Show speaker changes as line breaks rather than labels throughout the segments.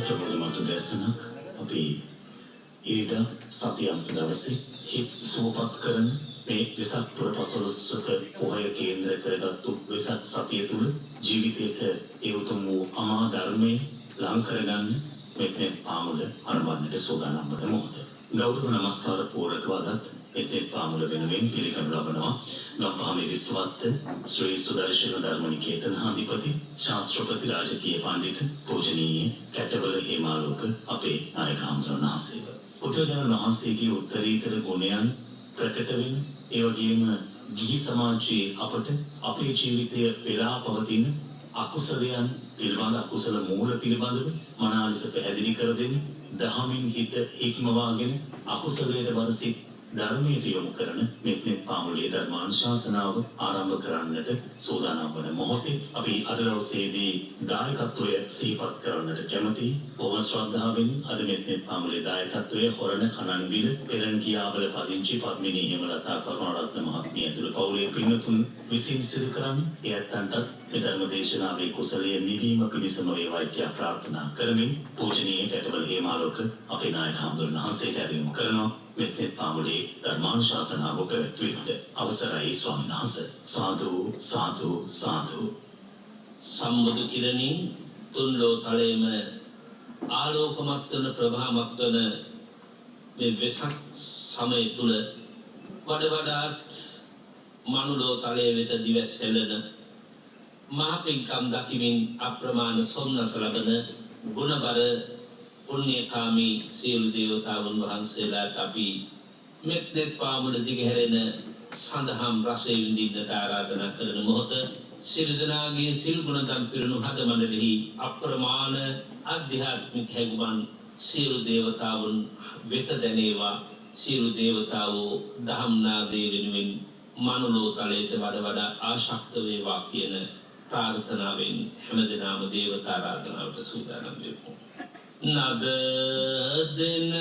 ප්‍රබෝධමත් දැසනක් අපි ඊදා සතියන්ත දවසේ හිත් සුවපත් කරන මේ වෙසක් පුර පසළොස්වක පොහොය කේන්ද්‍ර කරගත්තු වෙසක් සතිය තුළ ජීවිතයට ඒ උතුම් වූ අමා ධර්මයේ ලං කරගන්න මෙත් පාමුල අරඹන්නට සූදානම් වන මොහොත. ගෞරව නමස්කාර පූර්වකව අදත් මෙත් පාමුල වෙනුවෙන් පිළිගනු ලබනවා ගම්පහ මිරිස්වත්ත ශ්‍රී සුදර්ශන ධර්මනිකේතන අධිපති ශාස්ත්‍රපති රාජකීය පඬිත පූජනීය කැටවල හේමාලෝක අපේ නායක හඳුනන ආසේව. බුදුරජාණන් වහන්සේගේ උත්තරීතර ගුණයන් ප්‍රකට වෙන ඒ වගේම ගිහි සමාජයේ අපට අපේ ජීවිතය වෙලා පවතින අකුසලයන් පිළිබඳ අකුසල මූල පිළිබඳව මනාලෙස පැහැදිලි කර දෙන්න දහමින් හිත හික්මවාගෙන අකුසලයට වරසිත ධර්මයට යොමු කරන මෙත් පාමුලේ ධර්මානුශාසනාව ආරම්භ කරන්නට සූදානම් වන මොහොතේ අපි අද දවසේදී දායකත්වය සිහිපත් කරන්නට කැමැතියි. බොහොම ශ්‍රද්ධාවෙන් අද මෙත් පාමුලේ දායකත්වය හොරණ කනන්විල පෙරන්කියාවල පදිංචි පද්මිනී හේමලතා කරුණාරත්න මහත්මිය ඇතුළු පවුලේ පින්තුන් විසින් සිදු කරන්නේ එයත්න්ටත් මේ ධර්ම දේශනාවේ කුසලයේ නිවීම පිණිසම වේවායි කියා ප්‍රාර්ථනා කරමින් පූජනීය කැටවල හේමාලෝක අපේ නායක හඳුනන හංසයට ඇරයුම් කරනවා. මෙත් පාමුලේ ධර්මානුශාසනාව පැවැත්වීමට අවසරයි ස්වාමීන් වහන්සේ. සාදු සාදු සාදු.
සම්බුදු කිරණින් තුන් ලෝ තලයේම ආලෝකමත් වන ප්‍රභාමත් වන මේ වෙසක් සමය තුල වඩාත් මනුලෝ තලයේ වෙත දිවස් හෙළන මහ පින්කම් දකිමින් අප්‍රමාණ සොම්නස ලබන ගුණබර පුණ්‍යකාමී සියලු දේවතාවුන් වහන්සේලාට අපි මෙත් පාමුල දිගහැරෙන සඳහම් රසය විඳින්නට ආරාධනා කරන මොහොත සියලු දෙනාගේ සිල් ගුණධම් පිරුණු හදමණෙහි අප්‍රමාණ ආධ්‍යාත්මික හැඟුමන් සියලු දේවතාවුන් වෙත දැනේවා. සියලු දේවතාවෝ දහම් නාදයේ වෙනුවෙන් මනුලෝ තලයට වඩා ආශක්ත වේවා කියන ප්‍රාර්ථනාවෙන් හැමදෙනාම දේවතා ආරාධනාවට සූදානම් වෙමු. නද දෙන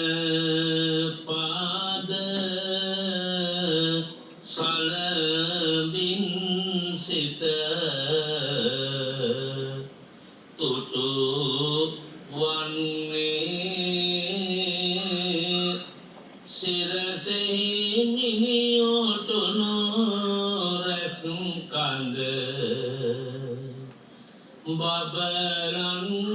පාද සලබින් සිත තුටු වන්නේ සිරසෙහි මිනිඔටුනු රැස් කඳ බබරන්නේ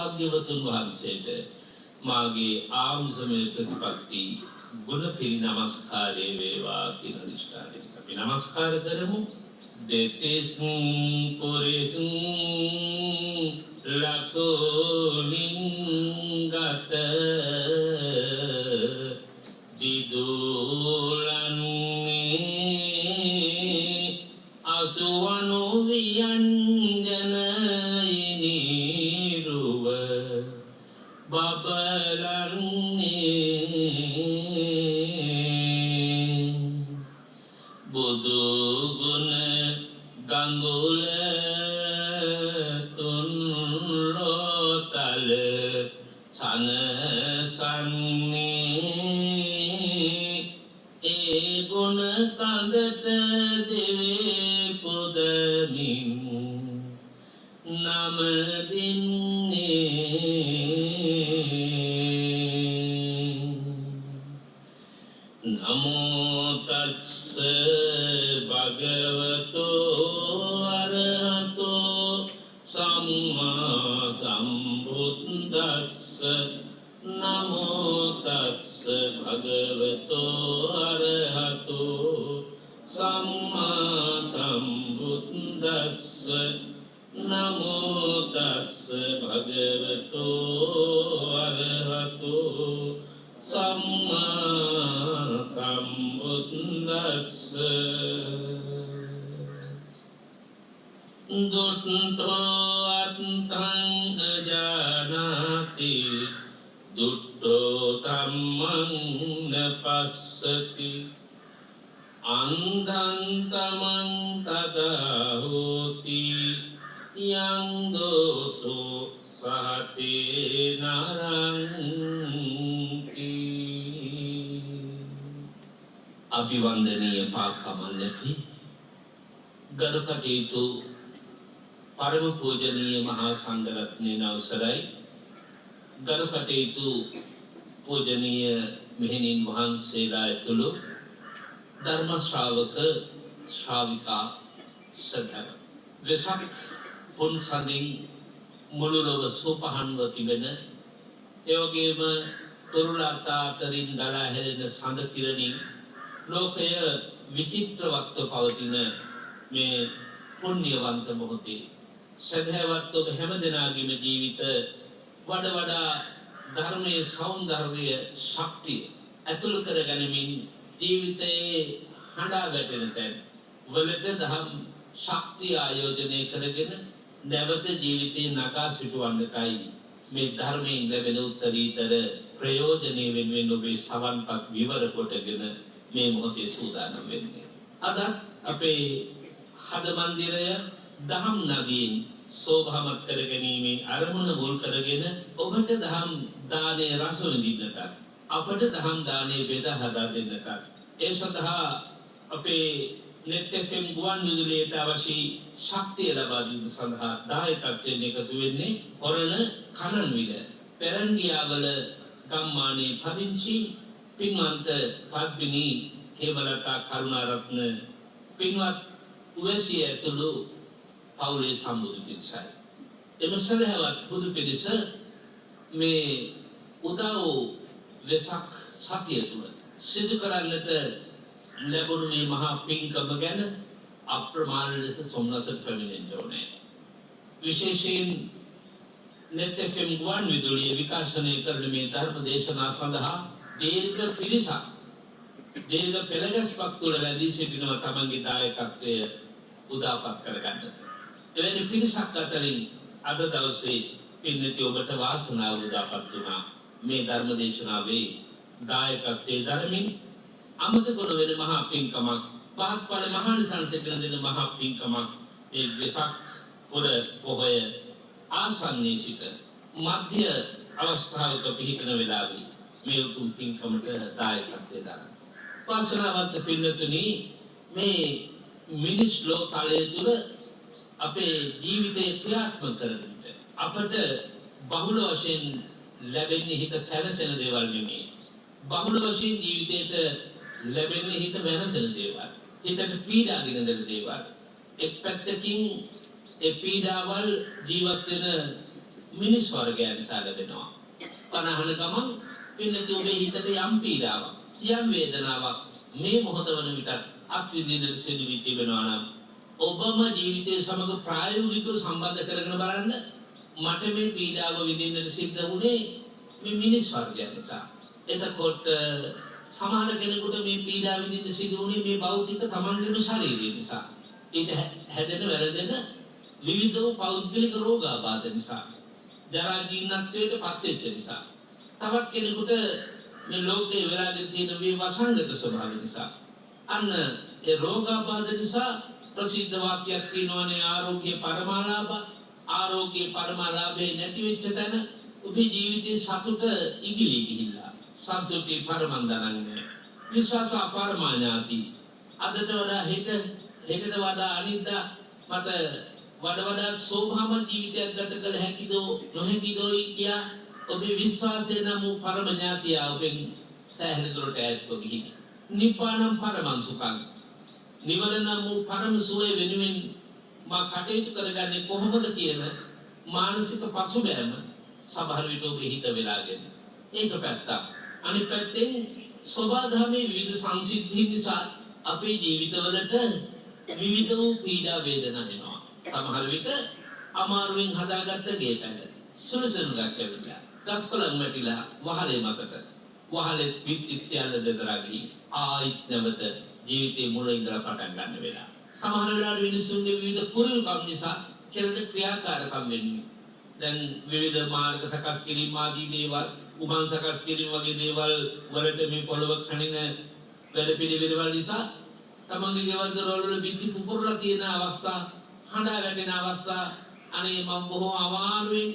භාග්‍යවතුන් වහන්සේට මාගේ ආම්සමය ප්‍රතිපත්ති ගුණ පිරි නමස්කාරය වේවා කියන අදිෂ්ඨානයෙන් අපි නමස්කාර කරමු. දෙතිස් පුරිස් ලකෝලිංගත දිදුලන්නේ අසුවනු වියංජන බබලන්නේ සනසන්නේ ඒ ගුණ කඳට දෙවේ පුදමින් නම දින්නේ නමෝ තස්ස භගවතෝ අරහතෝ සම්මා සම්බුද්දස්ස නමෝ තස්ස භගවතෝ අරහතෝ සම්මා සම්බුද්දස්ස නමෝ තස්ස භගවතෝ අරහතෝ සම්මා සම්බුද්දස්ස දුට්ඨෝ අත්තං අජානාති දුට්ඨෝ ධම්මං නපස්සති අන්ධං තමං තදා හෝති යං දෝසෝ සහතේ නරංති අභිවන්දනීය පාකමල්ලති ගරු කටයුතු පරම පූජනීය මහා සංඝරත්නයේ අවසරයි ගරු කටයුතු පූජනීය මෙහෙණින් වහන්සේලා ඇතුළු ධර්ම ශ්‍රාවක ශ්‍රාවිකා සදහව වෙසක් පුන් සඳින් මුළු ලොව සුපහන්ව තිබෙන ඒ වගේම තුරුලතා අතරින් ගලා හැලෙන සඳ කිරණින් ලෝකය විචිත්‍රවත්ව පවතින මේ පුණ්‍යවන්ත මොහොතේ සදහවත් ඔබ හැම දෙනාගේම ජීවිත වඩා ධර්මයේ සෞන්දර්ය ශක්තිය ඇතුළු කර ගැනීමෙන් ජීවිතයේ හඬා වැටෙන තැන් වලට දහම් ශක්තිය ආයෝජනය කරගෙන නැවත ජීවිතේ නගා සිටවන්නටයි මේ ධර්මයෙන් ලැබෙන උත්තරීතර ප්‍රයෝජනෙ වෙනුවෙන් ඔබේ සවන්පත් විවර කොටගෙන මේ මොහොතේ සූදානම් වෙන්නේ. අද අපේ හද මන්දිරය දහම් නදියෙන් සෝභාමත් කර ගැනීමේ අරමුණ මුල් කරගෙන ඔබට දහම් දානයේ රස විඳින්නට අපට දහම් දානයේ බෙදා හදා දෙන්නට ඒ සඳහා අපේ net fm ගුවන් විදුලියට අවශ්‍ය ශක්තිය ලබා දීම සඳහා දායකත්වයෙන් එකතු වෙන්නේ හොරණ කනන්විල පෙරන්ගියාවල ගම්මානයේ පදිංචි පින්වන්ත පද්මිනී හේමලතා කරුණාරත්න පින්වත් උවැසිය ඇතුළු පවුලේ සම්බුදු පිරිසයි. එම සදහවත් බුදු පිරිස මේ උදා වූ වෙසක් සතිය තුළ සිදු කරන්නට ලැබුණු මේ මහා පින්කම ගැන අප්‍රමාණ ලෙස සොම්නසට පැමිණෙන්න ඕනේ. විශේෂයෙන් net fm ගුවන් විදුලිය විකාශනය කරන මේ ධර්ම දේශනා සඳහා දීර්ඝ පිරිසක් දීර්ඝ පෙළගස්මක් තුළ රැඳී සිටිනවා තමන්ගේ දායකත්වය උදාපත් කරගන්නට. එවැනි පිරිසක් අතරින් අද දවසේ පින්නති ඔබට වාසනාව උදාපත් වුණා මේ ධර්ම දේශනාවේ දායකත්වයේ ධර්මින් අමතක නොවන මහා පින්කමක් පහත්ඵල මහානිසංසයෙන් දෙන මහා පින්කමක් මේ වෙසක් පුර පොහොය ආසන්නයේ සිට මධ්‍ය අවස්ථාවක පිහිටන වෙලාවේ මේ උතුම් පින්කමට දායකත්වයේ දාන වාසනාවන්ත පින්නතුනි මේ මිනිස් ලෝකයේ තුල අපේ ජීවිතේ ක්‍රියාත්මක කරගන්න අපට බහුල වශයෙන් ලැබෙන්නේ හිත සැනසෙන දේවල් නෙමෙයි. බහුල වශයෙන් ජීවිතේට ලැබෙන්නේ හිත වෙනසෙන දේවල්. හිතට පීඩා ගෙන දෙන දේවල්. එක් පැත්තකින් ඒ පීඩාවල් ජීවත් වෙන මිනිස් වර්ගයන් නිසා ලැබෙනවා. පනහන ගමන් පින්නතු ඔබේ හිතට යම් පීඩාවක්, යම් වේදනාවක් මේ මොහොත වන විට අත්විඳින්නට සිදු වී තිබෙනවා නම් ඔබම ජීවිතයේ සමග ප්‍රායෝගිකව සම්බන්ධ කරගෙන බලන්න මට මේ පීඩාව විඳින්නට සිද්ධ වුණේ මේ මිනිස් වර්ගයන් නිසා. එතකොට සමහර කෙනෙකුට මේ පීඩාව විඳින්න සිදු වුණේ මේ භෞතික තමන්ගේම ශරීරය නිසා. ඒක හැදෙන වැළඳෙන විවිධ පෞද්ගලික රෝගාබාධ නිසා. ජරා ජීර්ණත්වයට පත් වෙච්ච නිසා. තවත් කෙනෙකුට මේ ලෝකේ වෙලාගෙන තියෙන මේ වසංගත ස්වභාවය නිසා. අන්න ඒ රෝගාබාධ නිසා ප්‍රසිද්ධ වාක්‍යයක් තියෙනවානේ ආරෝග්‍ය පරමාලාභ. ආරෝග්‍ය පරමාලාභේ නැති වෙච්ච තැන ඔබේ ජීවිතයේ සතුට ඉගිලී ගිහිල්ලා සතුටේ පරමන්දරන්නේ විශ්වාස අපරමාඥාති අදට වඩා හෙටට වඩා අනිද්දා මට වඩා සෝභාමත් ජීවිතයක් ගත කළ හැකිදෝ නොහැකිදෝයි කියා ඔබේ විශ්වාසය නම් වූ පරමඥාතිය ඔබෙන් සෑහෙන දුරට ඈත්ව ගිහින් නිබ්බානම් පරමං සුඛං නිවන නම් වූ පරම සුවය වෙනුවෙන් මා කටයුතු කරගන්නේ කොහොමද කියන මානසික පසුබෑම සමහර විට ඔබේ හිත වෙලාගෙන ඒක පැත්තක් අනිත් පැත්තෙන් සෝභාධමේ විවිධ සංසිද්ධීන් නිසා අපේ ජීවිතවලට විවිධ වූ පීඩා වේදනා එනවා සමහර විට අමාරුවෙන් හදාගත්ත ගේ පැල සුළුසුළුක් ඇවිල්ලා ගස්කොළන් වැටිලා වහලේ මතට වහලේ පිටික් සියල්ල දෙදරා ගිහින් ආයිත් නැවත ජීවිතේ මුල ඉඳලා පටන් ගන්න වෙලා සමහර වෙලාවට මිනිස්සුන්ගේ විවිධ කුරුල්කම් නිසා කෙරෙන ක්‍රියාකාරකම් වෙන්නේ දැන් විවිධ මාර්ග සකස් කිරීම ආදී දේවල් උමං සකස් කිරීම වගේ දේවල් වලට මේ පොළව කනින වැඩ පිළිවෙලවල නිසා තමන්ගේ ගෙවල් දොරවල බිත්ති පුපුරලා තියෙන අවස්ථා හඬා වැටෙන අවස්ථා අනේ මම බොහෝ අමාරුවෙන්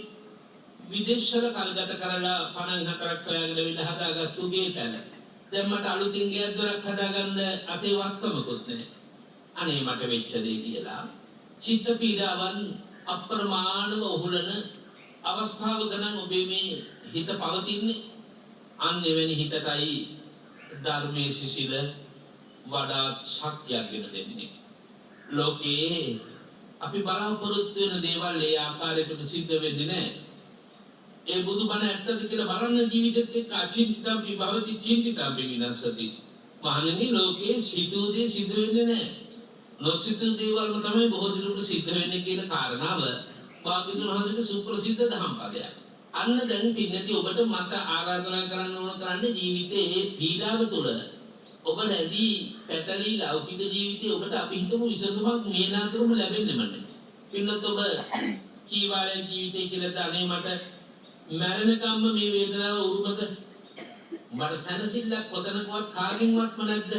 විදේශවල කල්ගත කරලා 54ක් හොයාගෙන විල හදාගත්තු ගේ පැල දැන් මට අලුතින් ගෙයක් දොරක් හදාගන්න අතේ වක්කමකුත් නැහැ අනේ මට වෙච්ච දේ කියලා චිත්ත පීඩාවන් අප්‍රමාණව උහුලන අවස්ථාවක නම් ඔබේ මේ හිත පවතින්නේ අන්න එවැනි හිතටයි ධර්මයේ සිසිල වඩා ශක්තියක් ගෙන දෙන්නේ ලෝකේ අපි බලාපොරොත්තු වෙන දේවල් ඒ ආකාරයකට සිද්ධ වෙන්නේ නැහැ ඒ බුදුබණ ඇත්තද කියලා බලන්න ජීවිතෙත් එක්ක අචින්තම් විභවති චින්තිතම් විනාශති මහණෙනි ලෝකේ සිදුවදී සිදු වෙන්නේ නැහැ නොසිතූ දේවල්ම තමයි බොහෝ දිනකට සිද්ධ වෙන්නේ කියන කාරණාව භාග්‍යවතුන් වහන්සේගේ සුප්‍රසිද්ධ දහම් පදයක්. අන්න දැන් පින්නති ඔබට මට ආරාධනා කරන්න ඕන කරන්නේ ජීවිතයේ මේ පීඩාව තුළ ඔබ රැඳී පැටලී ලෞකික ජීවිතයේ ඔබට අපි හිතමු විසඳුමක් මේ නාතරම ලැබෙන්නේ නැහැ. පින්නත් ඔබ කීවාරේ ජීවිතේ කියලා දැනේ මට මරණකම්ම මේ වේදනාව උරුමද මට සැනසෙල්ලක් කොතනකවත් කාගෙන්වත්ම නැද්ද?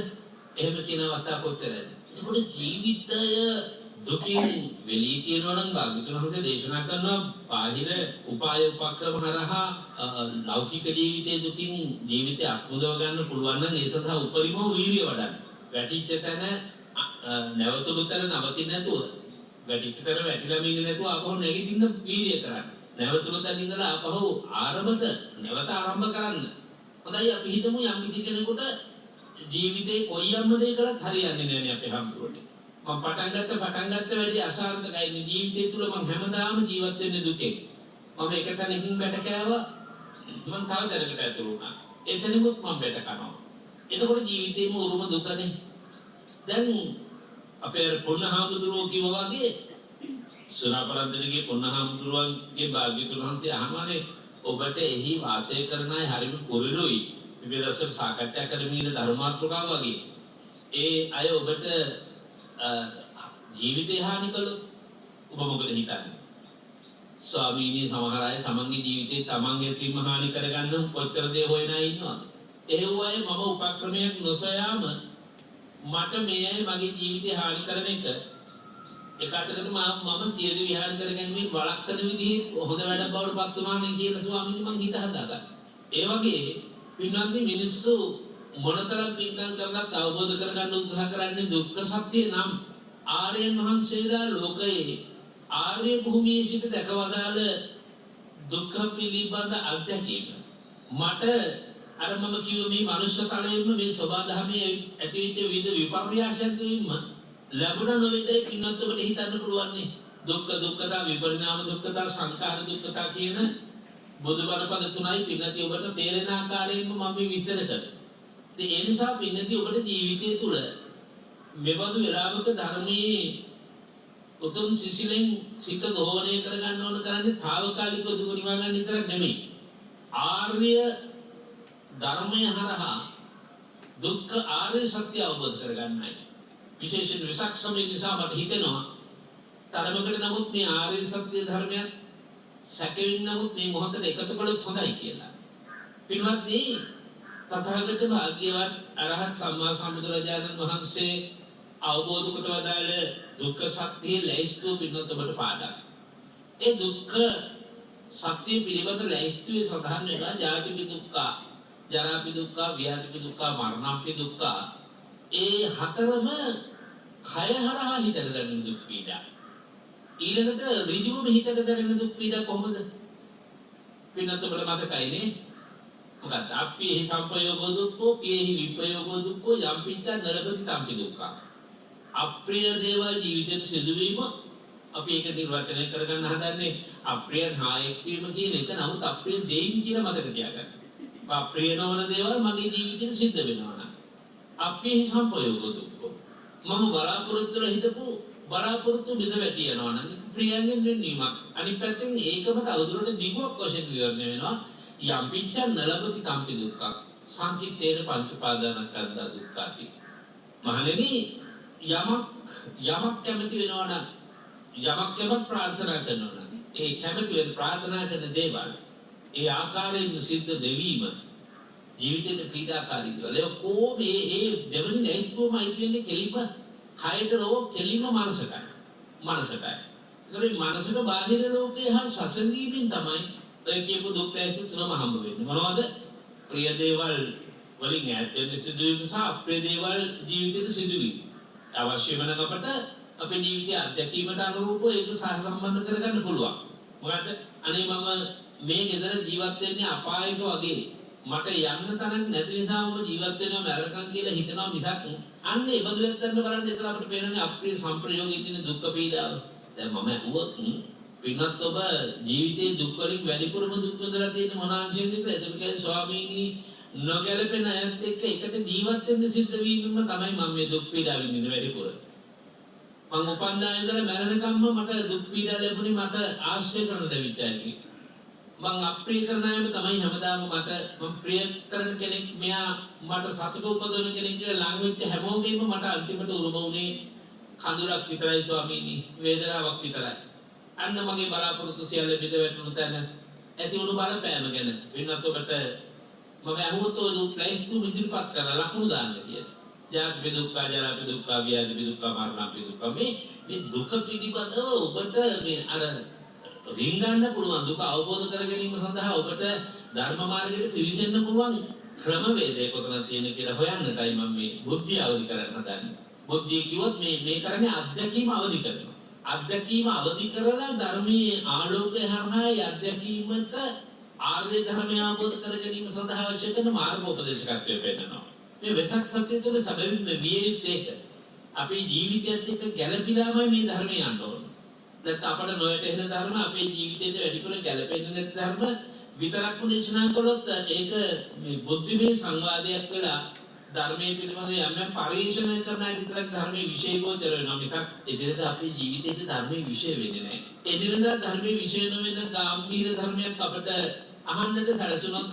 එහෙම කියනවත් කොච්චරද? ඒකට ජීවිතය දුකින් වෙලී කියනවා නම් භාග්‍යවතුන් වහන්සේ දේශනා කරනවා බාහිර උපාය උපක්‍රම හරහා ලෞකික ජීවිතයේ දුකින් ජීවිතය අත්මුදව ගන්න පුළුවන් නම් ඒ සඳහා උපරිම වීර්යය වඩන්න. වැටිච්ච තැන නැවතුණු තැන නවතින්න නැතුව වැටිච්ච තැන වැටිලාම ඉන්නේ නැතුව ආපහු නැගිටින්න වීර්යය කරන්න. නැවතුණු තැන ඉඳලා ආපහු ආරම්භත නැවත ආරම්භ කරන්න. හොඳයි අපි හිතමු යම් කිසි කෙනෙකුට ජීවිතේ කොයියම්ම දෙයක් කළත් හරියන්නේ නැහැ නේ අපේ හම්බුනේ. මම පටන් ගත්ත වැඩි අසාර්ථකයි නේ ජීවිතය තුළ මම හැමදාම ජීවත් වෙන්නේ දුකෙන්. මම එක තැනකින් බැට කෑවා මම තව තැනකට ඇතුළු වුණා. එතනමුත් මම බැට කනවා. එතකොට ජීවිතේම උරුම දුකනේ. දැන් අපේ පුණහාමුදුරුවෝ කිව්වා වගේ සුණාපරන්දනගේ පුණහාමුදුරුවන්ගේ භාග්‍යතුන් වහන්සේ අහනවානේ ඔබට එහි වාසය කරන අය හරිම කුරුරුයි. මේ දවස්වල සාකච්ඡා කරමින් ඉන්න ධර්මාත්‍රකාව වගේ. ඒ අය ඔබට ජීවිතය හානි කළොත් ඔබ මොකද හිතන්නේ? ස්වාමීනි සමහර අය තමන්ගේ ජීවිතේ තමන්ගේ තින්ම හානි කරගන්න කොච්චර දේ හොයනා ඉන්නවද? එහෙව් අය මම උපක්‍රමයක් නොසොයාම මට මේ අය මගේ ජීවිතේ හානි කරන එක අතකට මම සියලු විහාර කරගන්නේ වළක්වන විදිහේ හොඳ වැඩක් බවට පත් වුණා නේ කියලා ස්වාමීනි මං හිත හදාගන්න. ඒ වගේ පින්වත්නි මිනිස්සු මොනතරම් පින්කම් කරනත් අවබෝධ කරගන්න උත්සාහ කරන්නේ දුක්ඛ සත්‍ය නම් ආර්යයන් වහන්සේලා ලෝකයේ ආර්ය භූමියේ සිට දැකවදාළ දුක්ඛ පිළිබඳ අත්දැකීම මට අර මම කියුවේ මේ මනුෂ්‍ය තලයෙන්ම මේ සබදාමයේ ඇතිවෙච්ච විවිධ විපර්යාසයන් තුලින්ම ලැබුණ නොවේදයි පින්වත් ඔබට හිතන්න පුළුවන් නේ දුක්ඛ දුක්ඛතා විපරිණාම දුක්ඛතා සංඛාර දුක්ඛතා කියන බුදුබණ පද තුනයි පින්නති ඔබට තේරෙන ආකාරයෙන්ම මම මේ විස්තර කරනවා. ඒ නිසා පින්නති ඔබට ජීවිතය තුළ මෙබඳු වෙලාවක ධර්මයේ උතුම් සිසිලෙන් සිත දෝවණය කරගන්න ඕන කරන්නේ తాවකාලිකව දුක නිවා ගන්න විතරක් නෙමෙයි. ආර්ය ධර්මය හරහා දුක්ඛ ආර්ය සත්‍ය අවබෝධ කරගන්නයි. විශේෂයෙන් විසක් සමය නිසා මට හිතෙනවා තරමකට නමුත් මේ ආර්ය සත්‍ය ධර්මයන් සැකෙමින් නමුත් මේ මොහොතේ එකතු කළොත් හොඳයි කියලා. පින්වත්නි තථාගත භාග්‍යවත් අරහත් සම්මා සම්බුදුරජාණන් වහන්සේ අවබෝධ කොට වදාළ දුක්ඛ සත්‍ය ලැයිස්තු පින්වත්කට පාඩම්. ඒ දුක්ඛ සත්‍ය පිළිබඳ ලැයිස්තුවේ සඳහන් වෙනවා ජාතිපි දුක්ඛ, ජරාපි දුක්ඛ, ව්‍යාධිපි දුක්ඛ, මරණපි දුක්ඛ. ඒ හතරම කය හරහා හිතට දැනෙන දුක් පීඩා. ඊළඟට ඍජුවම හිතට දැනෙන දුක් පීඩා කොහොමද? පින්නත් ඔබට මතකයිනේ. මොකද අප්පියෙහි සම්පයෝගෝ දුක්ඛෝ, පියෙහි විපයෝගෝ දුක්ඛෝ, යම්පිච්ඡා නරගති තම්පි දුක්ඛ. අප්‍රිය දේවල් ජීවිතයට සිදුවීම අපි ඒක නිර්වචනය කරගන්න හදන්නේ අප්‍රියන් හා එක්වීම කියන එක. නමුත් අප්‍රිය දෙයින් කියලා මතක තියාගන්න. අප්‍රිය නොවන දේවල් මගේ ජීවිතේට සිද්ධ වෙනවා නම් අප්‍රියෙහි සම්පයෝගෝ දුක්ඛෝ. මම බලාපොරොත්තු වෙලා හිටපු බලාපොරොත්තු බිඳ වැටි යනවා නම් ප්‍රියයෙන් වෙන්නීමක්. අනිත් පැත්තෙන් ඒකම තවදුරටත් දිගුවක් වශයෙන් විවරණය වෙනවා. යම්පිච්ඡ නලබති කම්පි දුක්ඛ සංකිට්ඨේන පංච උපාදානස්කන්ධ දුක්ඛාති. මහණෙනි යමක් කැමති වෙනවා නම් යමක් ප්‍රාර්ථනා කරනවා නම් ඒ කැමති වෙන ප්‍රාර්ථනා කරන දේවල් ඒ ආකාරයෙන් සිද්ධ දෙවීම ජීවිතේ පීඩාකාරී දේවල්. ඒ කොහොම මේ දෙවනි නැස්තුවමයි කියන්නේ කෙලිම කයට රෝ කෙලිම මනසටයි. ඒකේ මනසට බාහිර ලෝකේ හා සසඳීමෙන් තමයි ඒ කියපු දුක් පැති තුනම හම්බ වෙන්නේ. මොනවද? ප්‍රිය දේවල් වලින් ඈත් වෙන්න සිදුවීම සහ අප්‍රිය දේවල් ජීවිතේට සිදුවීම. අවශ්‍ය වෙන අපට අපේ ජීවිතයේ අත්දැකීමට අනුරූපව ඒක සහසම්බන්ධ කරගන්න පුළුවන්. මොකද අනේ මම මේ ගෙදර ජීවත් වෙන්නේ අපායක වගේ. මට යන්න තැනක් නැති නිසා මම ජීවත් වෙනවා මරණකම් කියලා හිතනවා මිසක් අන්න ඒ බඳුයක් ගන්න බලන්න එතන අපිට පේනනේ අප්‍රිය සංප්‍රයෝගයේ තියෙන දුක් පීඩාව. දැන් මම අහුවොත් පින්නත් ඔබ ජීවිතේ දුක් වලින් වැඩිපුරම දුක් විඳලා තියෙන මොන අංශයෙන්ද කියලා එතන කියන්නේ ස්වාමීනි නොගැලපෙන අයත් එක්ක එකට ජීවත් වෙන්න සිද්ධ වීමම තමයි මම මේ දුක් පීඩා විඳින්නේ වැඩිපුර. මම උපන්දා ඉඳලා මරණකම්ම මට දුක් පීඩා ලැබුණේ මට ආශ්‍රය කරන දෙවිචායි. මම අප්‍රිය කරන අයම තමයි හැමදාම මම ප්‍රිය කරන කෙනෙක් මෙයා මට සතුට උපදවන කෙනෙක් කියලා ලඟ වෙච්ච හැමෝගෙම මට අන්තිමට උරුම වුණේ කඳුලක් විතරයි ස්වාමීනි, වේදනාවක් විතරයි. අන්න මගේ බලාපොරොත්තු සියල්ල බිඳ වැටුණු තැන ඇති වුණු බලපෑම ගැන වෙනත් ඔබට මම අහුවත දුක් ලැයිස්තු ඉදිරිපත් කරලා ලකුණු දාන්න කියලා. ජාති දුක්ඛ, ජරා දුක්ඛ, ව්‍යාධි දුක්ඛ, මරණ දුක්ඛ. මේ දුක පිළිබඳව ඔබට මේ අර රින්ගන්න පුළුවන් දුක අවබෝධ කර ගැනීම සඳහා ඔබට ධර්ම මාර්ගයේ පිවිසෙන්න පුළුවන් ක්‍රමවේදය කොතනද තියෙන කියලා හොයන්නයි මම මේ බුද්ධිය අවදි කරන්න හදන්නේ. බුද්ධිය කිව්වොත් මේ කරන්නේ අත්දැකීම අවදි කරනවා. අත්දැකීම අවදි කරලා ධර්මයේ ආලෝකය හරහා අත්දැකීමට ආර්ය ධර්මය අවබෝධ කර ගැනීම සඳහා අවශ්‍ය කරන මාර්ගෝපදේශකත්වය පෙන්නනවා. මේ වෙසක් සත්‍ය තුළ සැබවින්ම විය යුත්තේ ඒක. අපේ ජීවිතයත් එක්ක ගැළපීලාමයි මේ ධර්මය යන්න ඕන. නැත්නම් අපට නොයැටෙන ධර්ම අපේ ජීවිතේට වැඩිපුර ගැළපෙන්නේ නැති ධර්ම විතරක් දේශනා කළොත් ඒක මේ බුද්ධිමය සංවාදයක් වෙලා ධර්මයේ පිළිබඳව යම් පරිශීලනය කරන අය විතරක් ධර්මයේ විශේෂෝචර වෙනවා මිසක් එදිනෙදා අපේ ජීවිතේට ධර්මයේ විශේෂ වෙන්නේ නැහැ. එදිනෙදා ධර්මයේ විශේෂ නොවන ගාම්භීර ධර්මයක් අපට අහන්නට සැලසුනොත්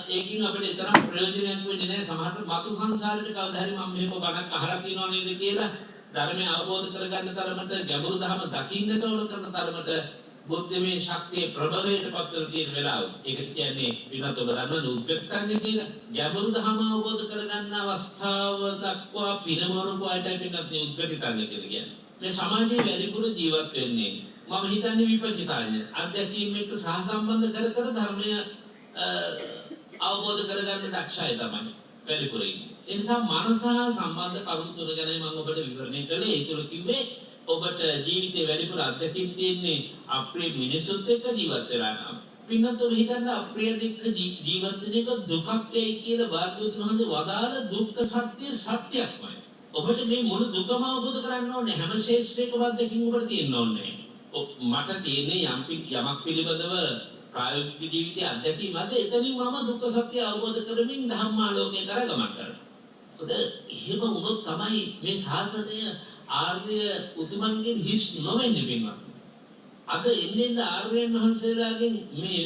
ඒකින් අපිට තරම් ප්‍රයෝජනයක් වෙන්නේ නැහැ. සමහරවිට මතු සංසාරේ කවදා හරි මම මෙහෙම බණක් අහලා තියෙනව නේද කියලා ධර්මය අවබෝධ කරගන්න තරමට ගැඹුරු ධර්ම දකින්නට ඕන කරන තරමට බුද්ධිමය ශක්තිය ප්‍රබලයට පත්වන තියෙන වෙලාව. ඒකට කියන්නේ විනත ඔබ දන්නවද උද්ගතන්නේ කියලා. ගැඹුරු ධර්ම අවබෝධ කරගන්න අවස්ථාව දක්වා පිනමරුක අයටයි පින්නත් උද්ගතන්නේ කියලා කියන්නේ. මේ සමාජයේ වැඩිපුර ජීවත් වෙන්නේ මම හිතන්නේ විපචිතාන්නේ අධ්‍යාත්මික එක්ක සහසම්බන්ධ කර ධර්මය අවබෝධ කරගන්න දක්ෂය තමයි වැඩිපුර ඉන්නේ. ඒ නිසා මනස හා සම්බන්ධ කරුණු තුන ගැන මම ඔබට විවරණය කළේ. ඒ තුල කිව්වේ ඔබට ජීවිතේ වැඩිපුර අත්දැකීම් තියෙන්නේ අප්‍රිය මිනිසුත් එක්ක ජීවත් වෙලා නම්. පින්නත් ඔබ හිතන්න අප්‍රිය එක්ක ජීවත් වෙන එක දුකක්යි කියලා භාග්‍යවතුන් වහන්සේ වදාළ දුක්ඛ සත්‍ය සත්‍යක්මයි. ඔබට මේ මුළු දුකම අවබෝධ කරගන්න ඕනේ. හැම ශේෂ්ත්‍රයකම අත්දැකීම් ඔබට තියෙන්න ඕනේ. මට තියෙන්නේ යමක් පිළිබඳව ප්‍රායෝගික ජීවිතයේ අත්දැකීම් අද එතනින් මම දුක්ඛ සත්‍ය අවබෝධ කරමින් ධම්මාලෝකේ කරා ගමන් කරනවා. ඒකද එහෙම වුණොත් තමයි මේ ශාසනය ආර්ය උතුමන්ගෙන් හිස් නොවෙන්නේ පින්වත්. අද එන්නේ ආර්යයන් වහන්සේලාගෙන් මේ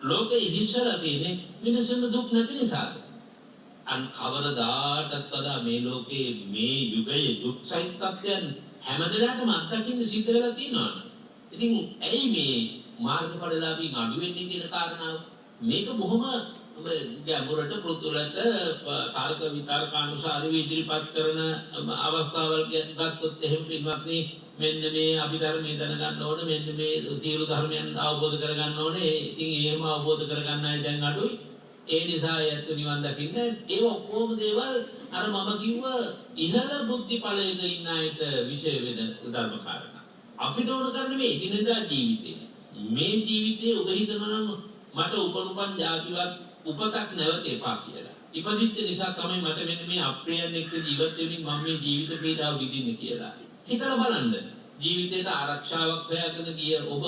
ලෝකෙ හිස්සලා තියෙන්නේ මිනිසුන් දුක් නැති නිසා. අන් කවරදාටත් වඩා මේ ලෝකේ මේ යුගයේ දුක් සහිත තත්ත්වයන් හැමදෙනාටම අත්දකින්න සිද්ධ වෙලා තියෙනවා. ඉතින් ඇයි මේ මාර්ගඵලලාභී අඩු වෙන්නේ කියන කාරණාව මේක බොහොම ගැඹුරට පෘතුලට තර්ක විතර්කානුසාරව ඉදිරිපත් කරන අවස්ථාවල් ගත්තොත් එහෙම පින්වත්නි මෙන්න මේ අභිධර්මයේ දැනගන්න ඕනේ මෙන්න මේ සියලු ධර්මයන් අවබෝධ කරගන්න ඕනේ. ඉතින් එහෙම අවබෝධ කරගන්න අය දැන් අඩුයි. ඒ නිසා යත් නිවන් දකින්න ඒ ඔක්කොම දේවල් අර මම කිව්ව ඉහළ බුද්ධි ඵලයක ඉන්න අයට විශේෂ වෙන ධර්ම කාරණා. අපිට ඕන කරන්නේ මේ දිනදා ජීවිතේ. මේ ජීවිතේ ඔබ හිතනවා නම් මට උපනුපන් ජාතිවත් උපතක් නැවත එපා කියලා. ඉපදිච්ච නිසා තමයි මට මෙන්න මේ අප්‍රියයන් එක්ක ජීවත් වෙමින් මම මේ ජීවිත පීඩාව විඳින්නේ කියලා. හිතලා බලන්න. ජීවිතේට ආරක්ෂාවක් හොයාගෙන ගිය ඔබ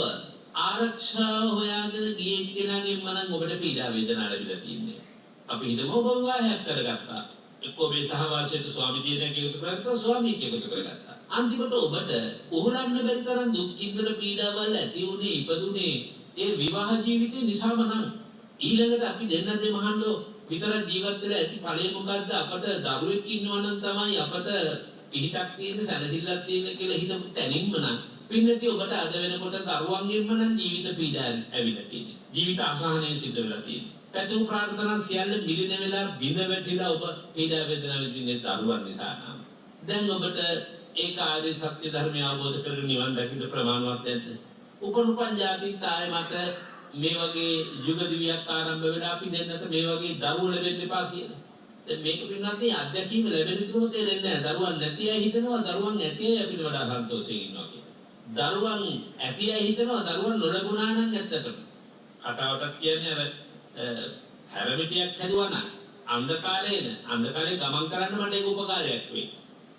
ආරක්ෂාව හොයාගෙන ගියේ කෙනාගෙන් මනම් ඔබට පීඩා වේදනා ලැබිලා තියෙන්නේ. අපි හිතමු ඔබ විවාහයක් කරගත්තා. එක්කෝ මේ සහවාසයට ස්වාමි දිනක එකතු කරගත්තා ස්වාමියෙක් එකතු කරගත්තා. අන්තිමට ඔබට උහුලන්න බැරි තරම් දුක් විඳින පීඩාවල් ඇති වුණේ ඉපදුනේ ඒ විවාහ ජීවිතේ නිසාම නම්. ඊළඟට අපි දෙන්නදේ මහන්නෝ විතරක් ජීවත් වෙලා ඇති ඵලය මොකද්ද? අපට දරුවෙක් ඉන්නවා නම් තමයි අපට පිහිටක් තියෙන සැනසෙල්ලක් තියෙන කියලා හිතමු තැනින්ම නම් පින්නති ඔබට අද වෙනකොට දරුවන්ගෙන්ම නම් ජීවිත පීඩා ඇවිල්ලා තියෙන්නේ. ජීවිත අසහනයෙන් සිද්ධ වෙලා තියෙන්නේ. පැතුම් ප්‍රාර්ථනා සියල්ල මිලින වෙලා බිඳ වැටිලා ඔබ පීඩා වේදනා විඳින්නේ දරුවන් නිසා නම්. දැන් ඔබට ඒක ආර්ය සත්‍ය ධර්මය අවබෝධ කරගෙන නිවන් දකින්න ප්‍රමාණවත් නැද්ද? උපනුපන් ජාතිත් ආයේ මට මේ වගේ යුග දිවියක් ආරම්භ වෙලා අපි දෙන්නට මේ වගේ දරුවෝ ලැබෙන්න එපා කියලා. දැන් මේක පින්නත් අත්දැකීම ලැබෙන තුරු තේරෙන්නේ නැහැ. දරුවන් නැති අය හිතනවා දරුවන් ඇති අය අපිට වඩා සන්තෝෂයෙන් ඉන්නවා කියලා. දරුවන් ඇති අය හිතනවා දරුවන් නොලැබුණා නම් ඇත්තටම. කතාවටත් කියන්නේ අර හැරමිටියක් හැදුවා නම් අන්ධකාරයේ ගමන් කරන්න මට ඒක උපකාරයක් වෙයි.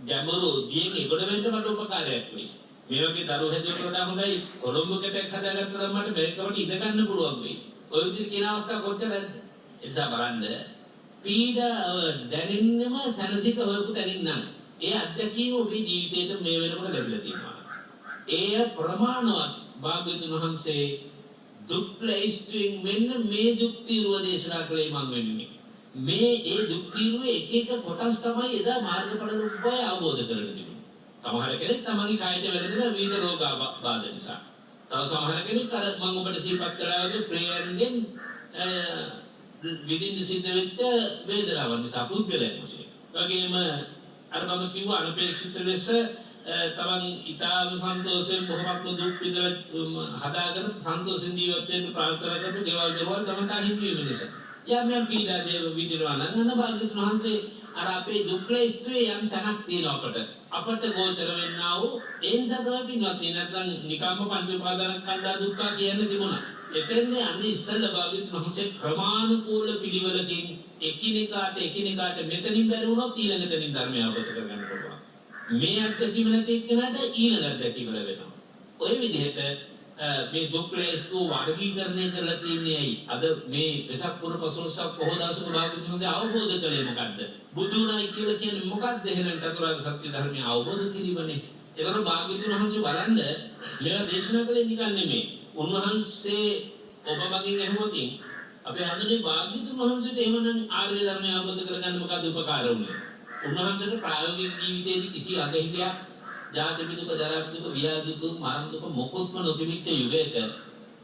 ගැඹුරු දියෙන් ඉබඩ වෙන්න මට උපකාරයක් වෙයි. මේ වගේ දරුවෝ හැදුවට වඩා හොඳයි කොළඹ කැටයක් හදාගත්තා නම් මට මේකවට ඉඳ ගන්න පුළුවන් වෙයි. ඔය විදිහට කියන අවස්ථා කොච්චරද? ඒ නිසා බලන්න පීඩා දැනෙන්නම සැනසීම හොයපු තැනින් නම් ඒ අත්දැකීම ඔබේ ජීවිතේට මේ වෙනකොට ලැබිලා තියෙනවා. ඒ ප්‍රමාණවත් භාග්‍යවතුන් වහන්සේ දුක් ක්ලේශයෙන් වෙන්න මේ දුක් තීරුව දේශනා කළේ මම වෙන්නේ. මේ ඒ දුක් තීරුවේ එක එක කොටස් තමයි එදා මාර්ගඵල රූපය අවබෝධ කරගන්න තිබුණේ. සමහර කෙනෙක් තමන්ගේ කායයට වැළඳෙන විවිධ රෝග බාධා නිසා. තව සමහර කෙනෙක් අර මම ඔබට සිහිපත් කළා වගේ ප්‍රේයන්ගෙන් විදින්න සිද්ධ වෙච්ච වේදනාවන් නිසා පුද්ගලයන් වශයෙන්. වගේම අර මම කිව්ව අනපේක්ෂිත ලෙස තමන් ඊටාම සන්තෝෂයෙන් බොහොමත්ම දුක් විඳලා හදාගෙන සන්තෝෂෙන් ජීවත් වෙන්න ප්‍රාර්ථනා කරන දේවල් තමන්ට අහිමි වීම නිසා. යම් යම් පීඩා දේව විඳිනවා නම් අන්න භාග්‍යවතුන් වහන්සේ අර අපේ දුක් ක්ලේශයේ යම් තැනක් තියෙනවා අපට ගෝචර වෙන්නා වූ ඒ නිසා තමයි පින්වත් නැත්නම් නිකම්ම පංච උපාදානස්කන්ධ දුක්ඛ කියන්න තිබුණා. එතෙන්දී අන්න ඉස්සෙල්ලා භාග්‍යවතුන් වහන්සේ ක්‍රමානුකූල පිළිවෙලකින් එකිනෙකාට මෙතනින් බැරි වුණොත් ඊළඟ තැනින් ධර්මය අවබෝධ කරගන්න පුළුවන්. මේ අත්දැකීම නැති එක්කනට ඊළඟ අත්දැකීම ලැබෙනවා. ඔය විදිහට මේ දුක් ක්ලේශ වර්ගීකරණය කරලා තියන්නේ ඇයි? අද මේ වෙසක් පුර පසළොස්වක පොහොය දවසක භාග්‍යවතුන් වහන්සේ අවබෝධ කළේ මොකද්ද? බුදුණයි කියලා කියන්නේ මොකක්ද? එහෙනම් චතුරාර්ය සත්‍ය ධර්මය අවබෝධ කිරීමනේ. ඒතර භාග්‍යවතුන් වහන්සේ බලන්න මේවා දේශනා කළේ නිකන් නෙමෙයි. උන්වහන්සේ ඔබ මගින් ඇහුවකින් අපි හඳුනේ භාග්‍යවතුන් වහන්සේට එහෙමනම් ආර්ය ධර්මය අවබෝධ කරගන්න මොකද උපකාර වුනේ? උන්වහන්සේට ප්‍රායෝගික ජීවිතයේදී කිසි අගහිරියක් ජාති දුක දරක් දුක ව්‍යාධි දුක මරණ දුක මොකොත්ම නොතිබිච්ච යුගයක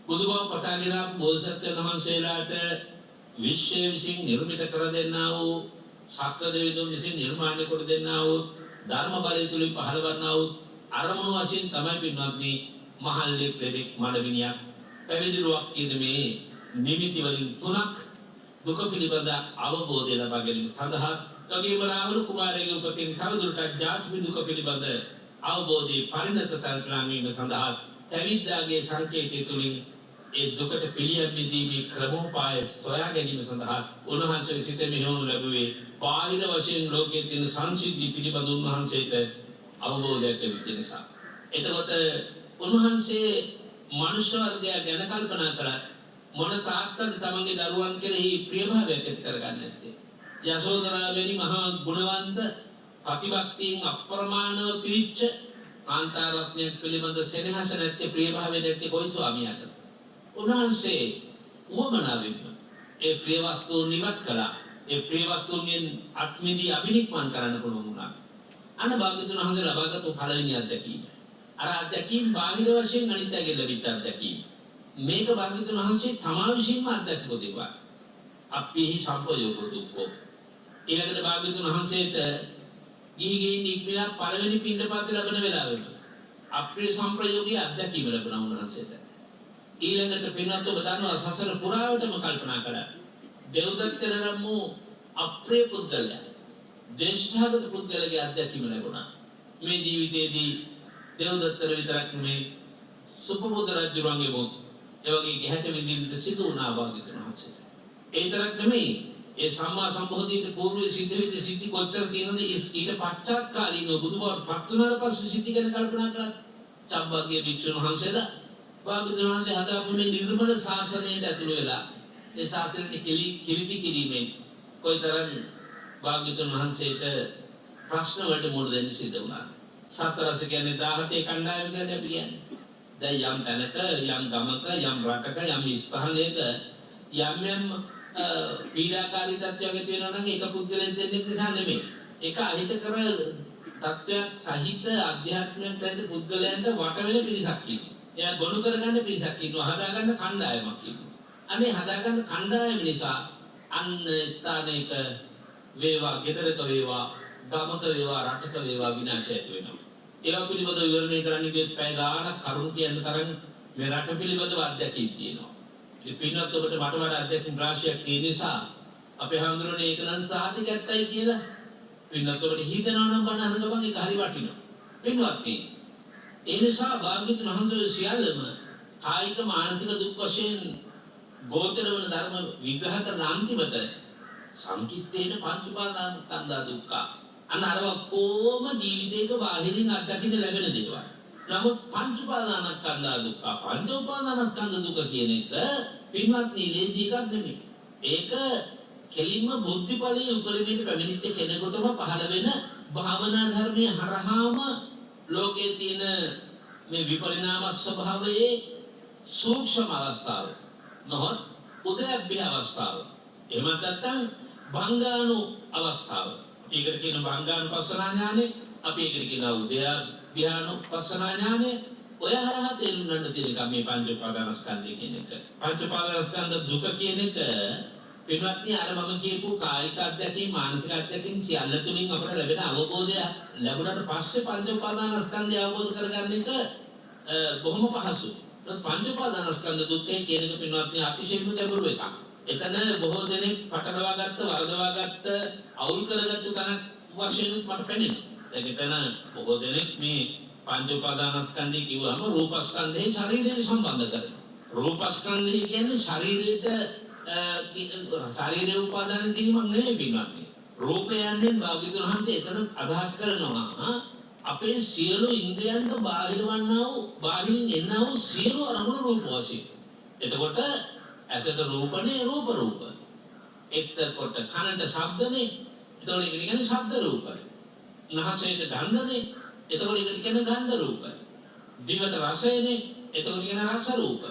බුදුබව පතාගෙන බෝසත්ත්වයන් වහන්සේලාට විශ්වය විසින් නිර්මිත කර දෙන්නා වූ ශක්‍ර දෙවිඳුන් විසින් නිර්මාණය කර දෙන්නා වූ ධර්ම බලය තුලින් පහළවන්නා වූ අරමුණු වශයෙන් තමයි පින්වත්නි මහල්ලේ ප්‍රෙදෙක් මඩවිනියක් පැවිදිරුවක් කියන මේ නිමිති වලින් තුනක් දුක පිළිබඳ අවබෝධය ලබා ගැනීම සඳහා කගේම රාහුල කුමාරයාගේ උපතින් තවදුරටත් ජාති දුක පිළිබඳ අවබෝධයේ පරිණතතර ළඟීම සඳහා පැවිද්දාගේ සංකේතය තුලින් ඒ දුකට පිළියම් දීමේ ක්‍රමෝපාය සොයා ගැනීම සඳහා උන්වහන්සේ සිත මෙහෙවනු ලැබුවේ බාහිර වශයෙන් ලෝකයේ තියෙන සංසිද්ධි පිළිබඳ උන්වහන්සේට අවබෝධයක් ලැබෙච්ච නිසා. එතකොට උන්වහන්සේ මනුෂ්‍ය වර්ගය ගැන කල්පනා කළා මොන තාත්තද තමන්ගේ දරුවන් කෙරෙහි ප්‍රියභාවයක් ඇති කරගන්නේ නැත්තේ. යශෝදරා වැනි මහා ගුණවන්ත ප්‍රතිභක්තියෙන් අප්‍රමාණව පිරිච්ච කාන්තාරත්නයක් පිළිබඳ සෙනෙහස නැත්තේ ප්‍රියභාවය නැත්තේ කොයි ස්වාමියාටද? උන්වහන්සේ උවමනාවෙන් ඒ ප්‍රිය වස්තුන් නිවත් කළා. ඒ ප්‍රිය වස්තුන්ගෙන් අත්මිදී අභිනික්මන් කරන්න පුළුවන් වුණා. අන භාග්‍යවතුන් වහන්සේ ලබාගත් පළවෙනි අත්දැකීම. අර අත්දැකීම් බාහිර වශයෙන් අනිත්‍යයෙන් ලැබිච්ච අත්දැකීම. මේක භාග්‍යවතුන් වහන්සේ තමා විසින්ම අත්දැකපු දේවල්. අප්පිහි සම්පයෝග දුක්ඛෝ. ඊළඟට භාග්‍යවතුන් වහන්සේට ගිහිගෙන් ඉක්මනට පළවෙනි පින්ඩපාත ලැබෙන වෙලාවෙම අප්‍රිය සම්ප්‍රයෝගී අත්දැකීම ලැබුණා උන්වහන්සේට. ඊළඟට පින්වත් ඔබ දන්නවා සසර පුරාවටම කල්පනා කළා. දෙව්දත්තර නම් වූ අප්‍රිය පුද්ගලයා, දේශසහගත පුද්ගලයාගේ අත්දැකීම ලැබුණා. මේ ජීවිතයේදී දෙව්දත්තර විතරක් නෙමෙයි සුපබුද්ධ රජුගේ මොත් ඒ වගේ ගැහැට විඳින්න සිදු වුණා භාග්‍යවතුන් වහන්සේට. ඒ විතරක් නෙමෙයි ඒ සම්මා සම්බෝධියට పూర్වයේ සිද්ධ වෙච්ච සිද්ධි කොච්චර තියෙනවද ඊට පශ්චාත් කාලීනව බුදුබවට පත් වුණාට පස්සේ සිද්ධි ගැන කල්පනා කළා. චම්බාගේ භික්ෂුන් වහන්සේලා භාග්‍යවතුන් වහන්සේ හදාපු මේ නිර්මල ශාසනයට ඇතුළු වෙලා ඒ ශාසනයට කිලිටි කිරීමෙන් කොයිතරම් භාග්‍යවතුන් වහන්සේට ප්‍රශ්න වලට මුහුණ දෙන්න සිද්ධ වුණා. සතරස කියන්නේ 17 කණ්ඩායම කියන්නේ අපි කියන්නේ. දැන් යම් තැනක යම් ගමක යම් රටක යම් ස්ථානයක යම් පීඩාකාරී තත්ත්වයක තියෙනවා නම් ඒක පුද්ගලයන් දෙන්නෙක් නිසා නෙමෙයි. ඒක අහිතකර තත්ත්වයක් සහිත අධ්‍යාත්මයක් දැන් පුද්ගලයන්ට වට වෙන පිරිසක් ඉන්නවා. එයා ගොනු කරගන්න පිරිසක් ඉන්නවා. හදාගන්න කණ්ඩායමක් ඉන්නවා. අනේ හදාගන්න කණ්ඩායම නිසා අන්න ස්ථානයක වේවා, ගෙදරක වේවා, ගමක වේවා, රටක වේවා විනාශය ඇති වෙනවා. ඒවා පිළිබඳව විවරණය කරන්න ගියොත් පැය ගාණක් කරුණු කියන්න තරම් මේ රට පිළිබඳව අත්දැකීම් තියෙනවා. ඉතින් පින්වත් ඔබට මට වඩා අත්දැකීම් රාශියක් තියෙන නිසා අපේ හඳුරන්නේ ඒක නම් සාතිකයක්යි කියලා පින්වත් ඔබට හිතනවා නම් බණ අහන ගමන් ඒක හරි වටිනවා. පින්වත්නි ඒ නිසා භාග්‍යවතුන් වහන්සේ සියල්ලම කායික මානසික දුක් වශයෙන් ගෝචර වන ධර්ම විග්‍රහ කරන අන්තිමට සංකිට්ඨේන පංච උපාදානස්කන්ධ දුක්ඛ අනරව කොම ජීවිතේක බාහිරින් අත්දකින්න ලැබෙන දේවල්. නමුත් පංච උපාදානස්කන්ධ දුක්ඛ පංච උපාදානස්කන්ධ දුක්ඛ කියන එක පින්වත්නි ලේසි එකක් නෙමෙයි. ඒක කෙලින්ම බුද්ධිපලයේ උපරිමයට පැමිණිච්ච කෙනෙකුටම පහළ වෙන භාවනා ධර්මයේ හරහාම ලෝකයේ තියෙන මේ විපරිණාම ස්වභාවයේ සූක්ෂම අවස්ථාව නොහොත් උදයබ්බේ අවස්ථාව. එහෙම නැත්නම් භංගාණු අවස්ථාව. ඒකට කියන භංගානුපස්සනා ඥානෙ, අපි ඒකට කියන උදයබ්බ්‍යානුපස්සනා ඥානෙ. ඔය හරහා තේරුම් ගන්න තියෙන එක මේ පංච උපාදානස්කන්ධය කියන එක. පංච උපාදානස්කන්ධ දුක කියන එක පින්වත්නි අර මම කියපු කායික අධ්‍යක්ෂින් මානසික අධ්‍යක්ෂින් සියල්ල තුලින් අපට ලැබෙන අවබෝධය ලැබුණාට පස්සේ පංච උපාදානස්කන්ධය අවබෝධ කරගන්න එක බොහොම පහසුයි. පංච උපාදානස්කන්ධ දුක්ඛය කියන එක පින්වත්නි අතිශයින්ම ගැඹුරු එකක්. එතන බොහෝ දෙනෙක් පටලවා ගත්ත, වරදවා ගත්ත, අවුල් කරගත්තු තැනක් වශයෙන් මට පෙනෙනවා. දැන් එතන බොහෝ දෙනෙක් මේ පංච උපාදානස්කන්ධය කිව්වම රූපස්කන්ධේ ශරීරයට සම්බන්ධ කරනවා. රූපස්කන්ධය කියන්නේ ශරීරයට ශරීරය උපාදාන කිරීමක් නෙවෙයි පින්වත්නි. රූපයන්ෙන් භාග්‍යවතුන් වහන්සේ එතන අදහස් කරනවා අපේ සියලු ඉන්ද්‍රයන්ට බාහිර වන්නා වූ බාහිරින් එන්නා වූ සියලු අරමුණු රූප වශයෙන්. එතකොට ඇසට රූපනේ රූප රූප. එතකොට කනට ශබ්දනේ. එතකොට ඒක කියන්නේ ශබ්ද රූප. නහසයට ගන්ධනේ. එතකොට ඒක කියන්නේ ගන්ධ රූප. දිවට රසයනේ. එතකොට කියන්නේ රස රූප.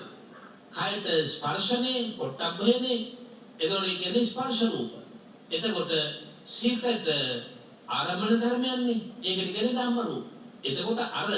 කයට ස්පර්ශනේ, පොට්ටබ්බේනේ. එතකොට ඒ කියන්නේ ස්පර්ශ රූප. එතකොට සීතට ආරම්භන ධර්මයන්නේ. ඒකට කියන්නේ ධම්ම රූප. එතකොට අර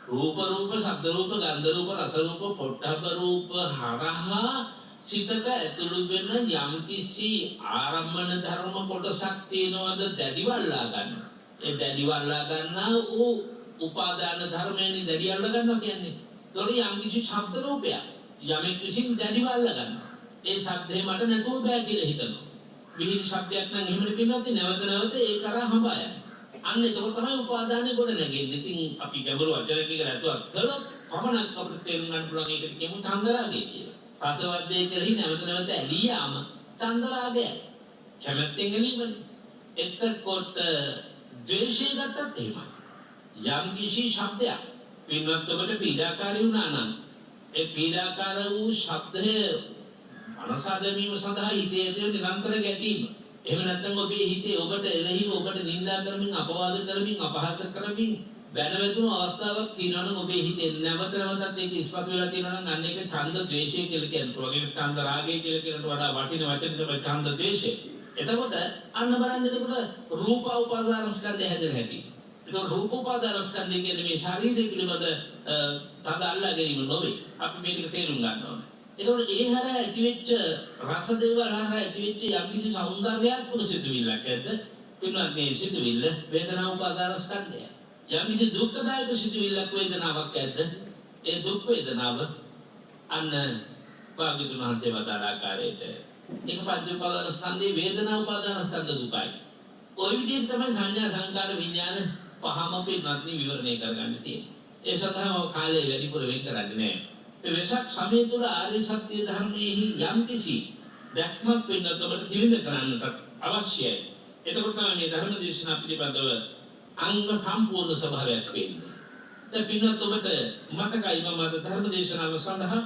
රූප රූප, ශබ්ද රූප, ගන්ධ රූප, රස රූප, පොට්ටබ්බ රූප හරහා සිතට ඇතුළු වෙන යම්කිසි ආරම්භන ධර්ම කොටසක් තියෙනවද දැඩිවල්ලා ගන්න. ඒ දැඩිවල්ලා ගන්නා වූ උපාදාන ධර්මයන්ි දැඩිවල්ලා ගන්නවා කියන්නේ. ඒතකොට යම්කිසි ශබ්ද රූපයක් යමෙක් විසින් දැඩිවල්ලා ගන්නවා. ඒ ශබ්දේ මට නැතුව බෑ කියලා හිතනවා. විහිළු ශබ්දයක් නම් එහෙමනේ පින්නත් නැවත නැවත ඒ කරා හඹා යනවා. අන්න එතකොට තමයි උපාදානෙ ගොඩ නැගෙන්නේ. ඉතින් අපි ගැඹුරු වචනයකින් නැතුවත් කළොත් පමණක් අපිට තේරුම් ගන්න පුළුවන් ඒකට කියමු තණ්හරාගය කියලා. රසවද්දේ කෙරෙහි නැවත නැවත ඇලී යාම තණ්හරාගය. කැමැත්තෙන් ගැනීමනේ. එතකොට ද්වේෂය ගත්තත් එහෙමයි. යම් කිසි ශබ්දයක් පින්වත් ඔබට පීඩාකාරී වුණා නම් ඒ පීඩාකාර වූ ශබ්දය මනසා දැමීම සඳහා හිතේ ඇති නිරන්තර ගැටීම. එහෙම නැත්නම් ඔබේ හිතේ ඔබට එරෙහිව ඔබට නිඳා කරමින්, අපවාද කරමින්, අපහාස කරමින් බැනවැදුණු අවස්ථාවක් තියෙනවා නම් ඔබේ හිතේ නැවත නැවතත් ඒක ඉස්පත් වෙලා තියෙනවා නම් අන්න ඒක ඡන්ද ද්වේෂය කියලා කියනවා. වගේ ඡන්ද රාගය කියලා කියනට වඩා වටින වචන තමයි ඡන්ද ද්වේෂය. එතකොට අන්න බලන්න එතකොට රූප උපාදානස්කන්ධය හැදෙන හැටි. එතකොට රූප උපාදානස්කන්ධය කියන්නේ මේ ශරීරය පිළිබඳ තද අල්ලා ගැනීම නොවේ. අපි මේක තේරුම් ගන්න ඕනේ. එතකොට ඒ හරහා ඇතිවෙච්ච රස දේවල් හරහා ඇතිවෙච්ච යම්කිසි සෞන්දර්යාත්මක සිතුවිල්ලක් ඇද්ද? පින්වත් මේ සිතුවිල්ල වේදනා උපාදානස්කන්ධය. යම් කිසි දුක්ඛදායක සිතුවිල්ලක් වේදනාවක් ඇද්ද? ඒ දුක් වේදනාව අන්න භාග්‍යවතුන් වහන්සේ වදාළ ආකාරයට ඒක පංච උපාදානස්කන්ධේ වේදනා උපාදානස්කන්ධ දුකයි. ওই විදිහට තමයි සංඥා සංකාර විඥාන පහම පිටනත්නි විවරණය කරගන්න තියෙන්නේ. ඒ සඳහාම කාලය වැඩිපුර වෙන් කරන්නේ නැහැ. මේ වෙසක් සමය තුළ ආර්ය සත්‍ය ධර්මයේ යම් කිසි දැක්මක් වෙනකොට තිරිඳ කරන්නට අවශ්‍යයි. එතකොට තමයි මේ ධර්ම දේශනා පිළිබඳව අංග සම්පූර්ණ ස්වභාවයක් වෙන්නේ. දැන් පින්වත් ඔබට මතකයි මම අද ධර්ම දේශනාව සඳහා